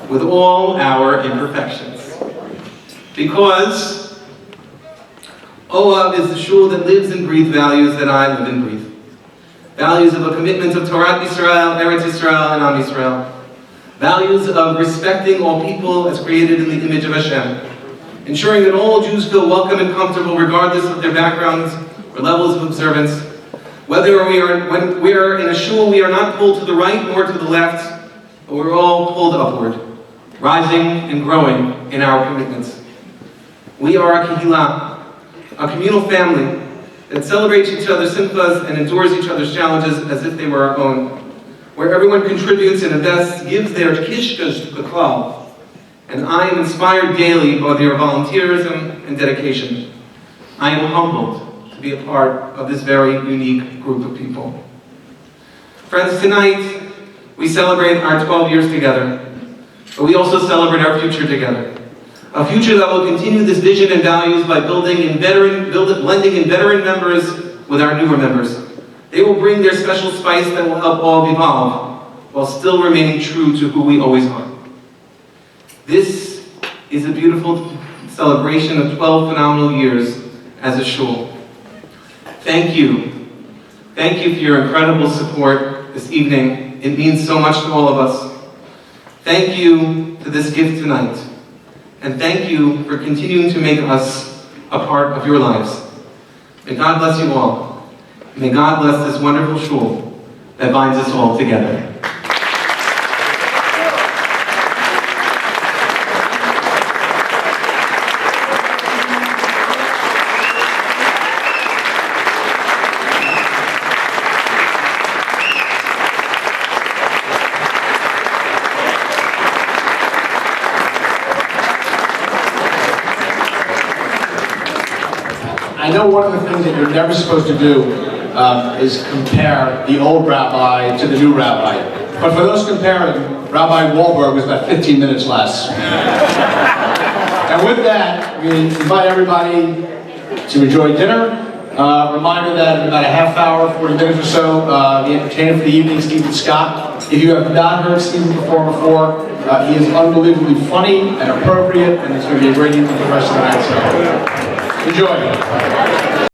with all our imperfections. Because Ohav is the shul that lives and breathes values that I live and breathe. Values of a commitment of Torah Yisrael, Eretz Yisrael, and Am Yisrael. Values of respecting all people as created in the image of Hashem. Ensuring that all Jews feel welcome and comfortable regardless of their backgrounds or levels of observance. When we are in a shul, we are not pulled to the right nor to the left, but we're all pulled upward, rising and growing in our commitments. We are a kehillah, a communal family that celebrates each other's simchas and endures each other's challenges as if they were our own, where everyone contributes and invests, gives their kishkas to the klal. And I am inspired daily by your volunteerism and dedication. I am humbled to be a part of this very unique group of people. Friends, tonight we celebrate our 12 years together, but we also celebrate our future together. A future that will continue this vision and values by blending in veteran members with our newer members. They will bring their special spice that will help all evolve, while still remaining true to who we always are. This is a beautiful celebration of 12 phenomenal years as a shul. Thank you. Thank you for your incredible support this evening It means so much to all of us. Thank you for this gift tonight. And thank you for continuing to make us a part of your lives. May God bless you all. May God bless this wonderful shul that binds us all together. I know one of the things that you're never supposed to do is compare the old rabbi to the new rabbi. But for those comparing, Rabbi Wahlberg was about 15 minutes less. And with that, we invite everybody to enjoy dinner. Reminder that in about a half hour, 40 minutes or so, the entertainer for the evening, Stephen Scott. If you have not heard Stephen perform before, he is unbelievably funny and appropriate, and it's going to be a great evening for the rest of the night. So enjoy.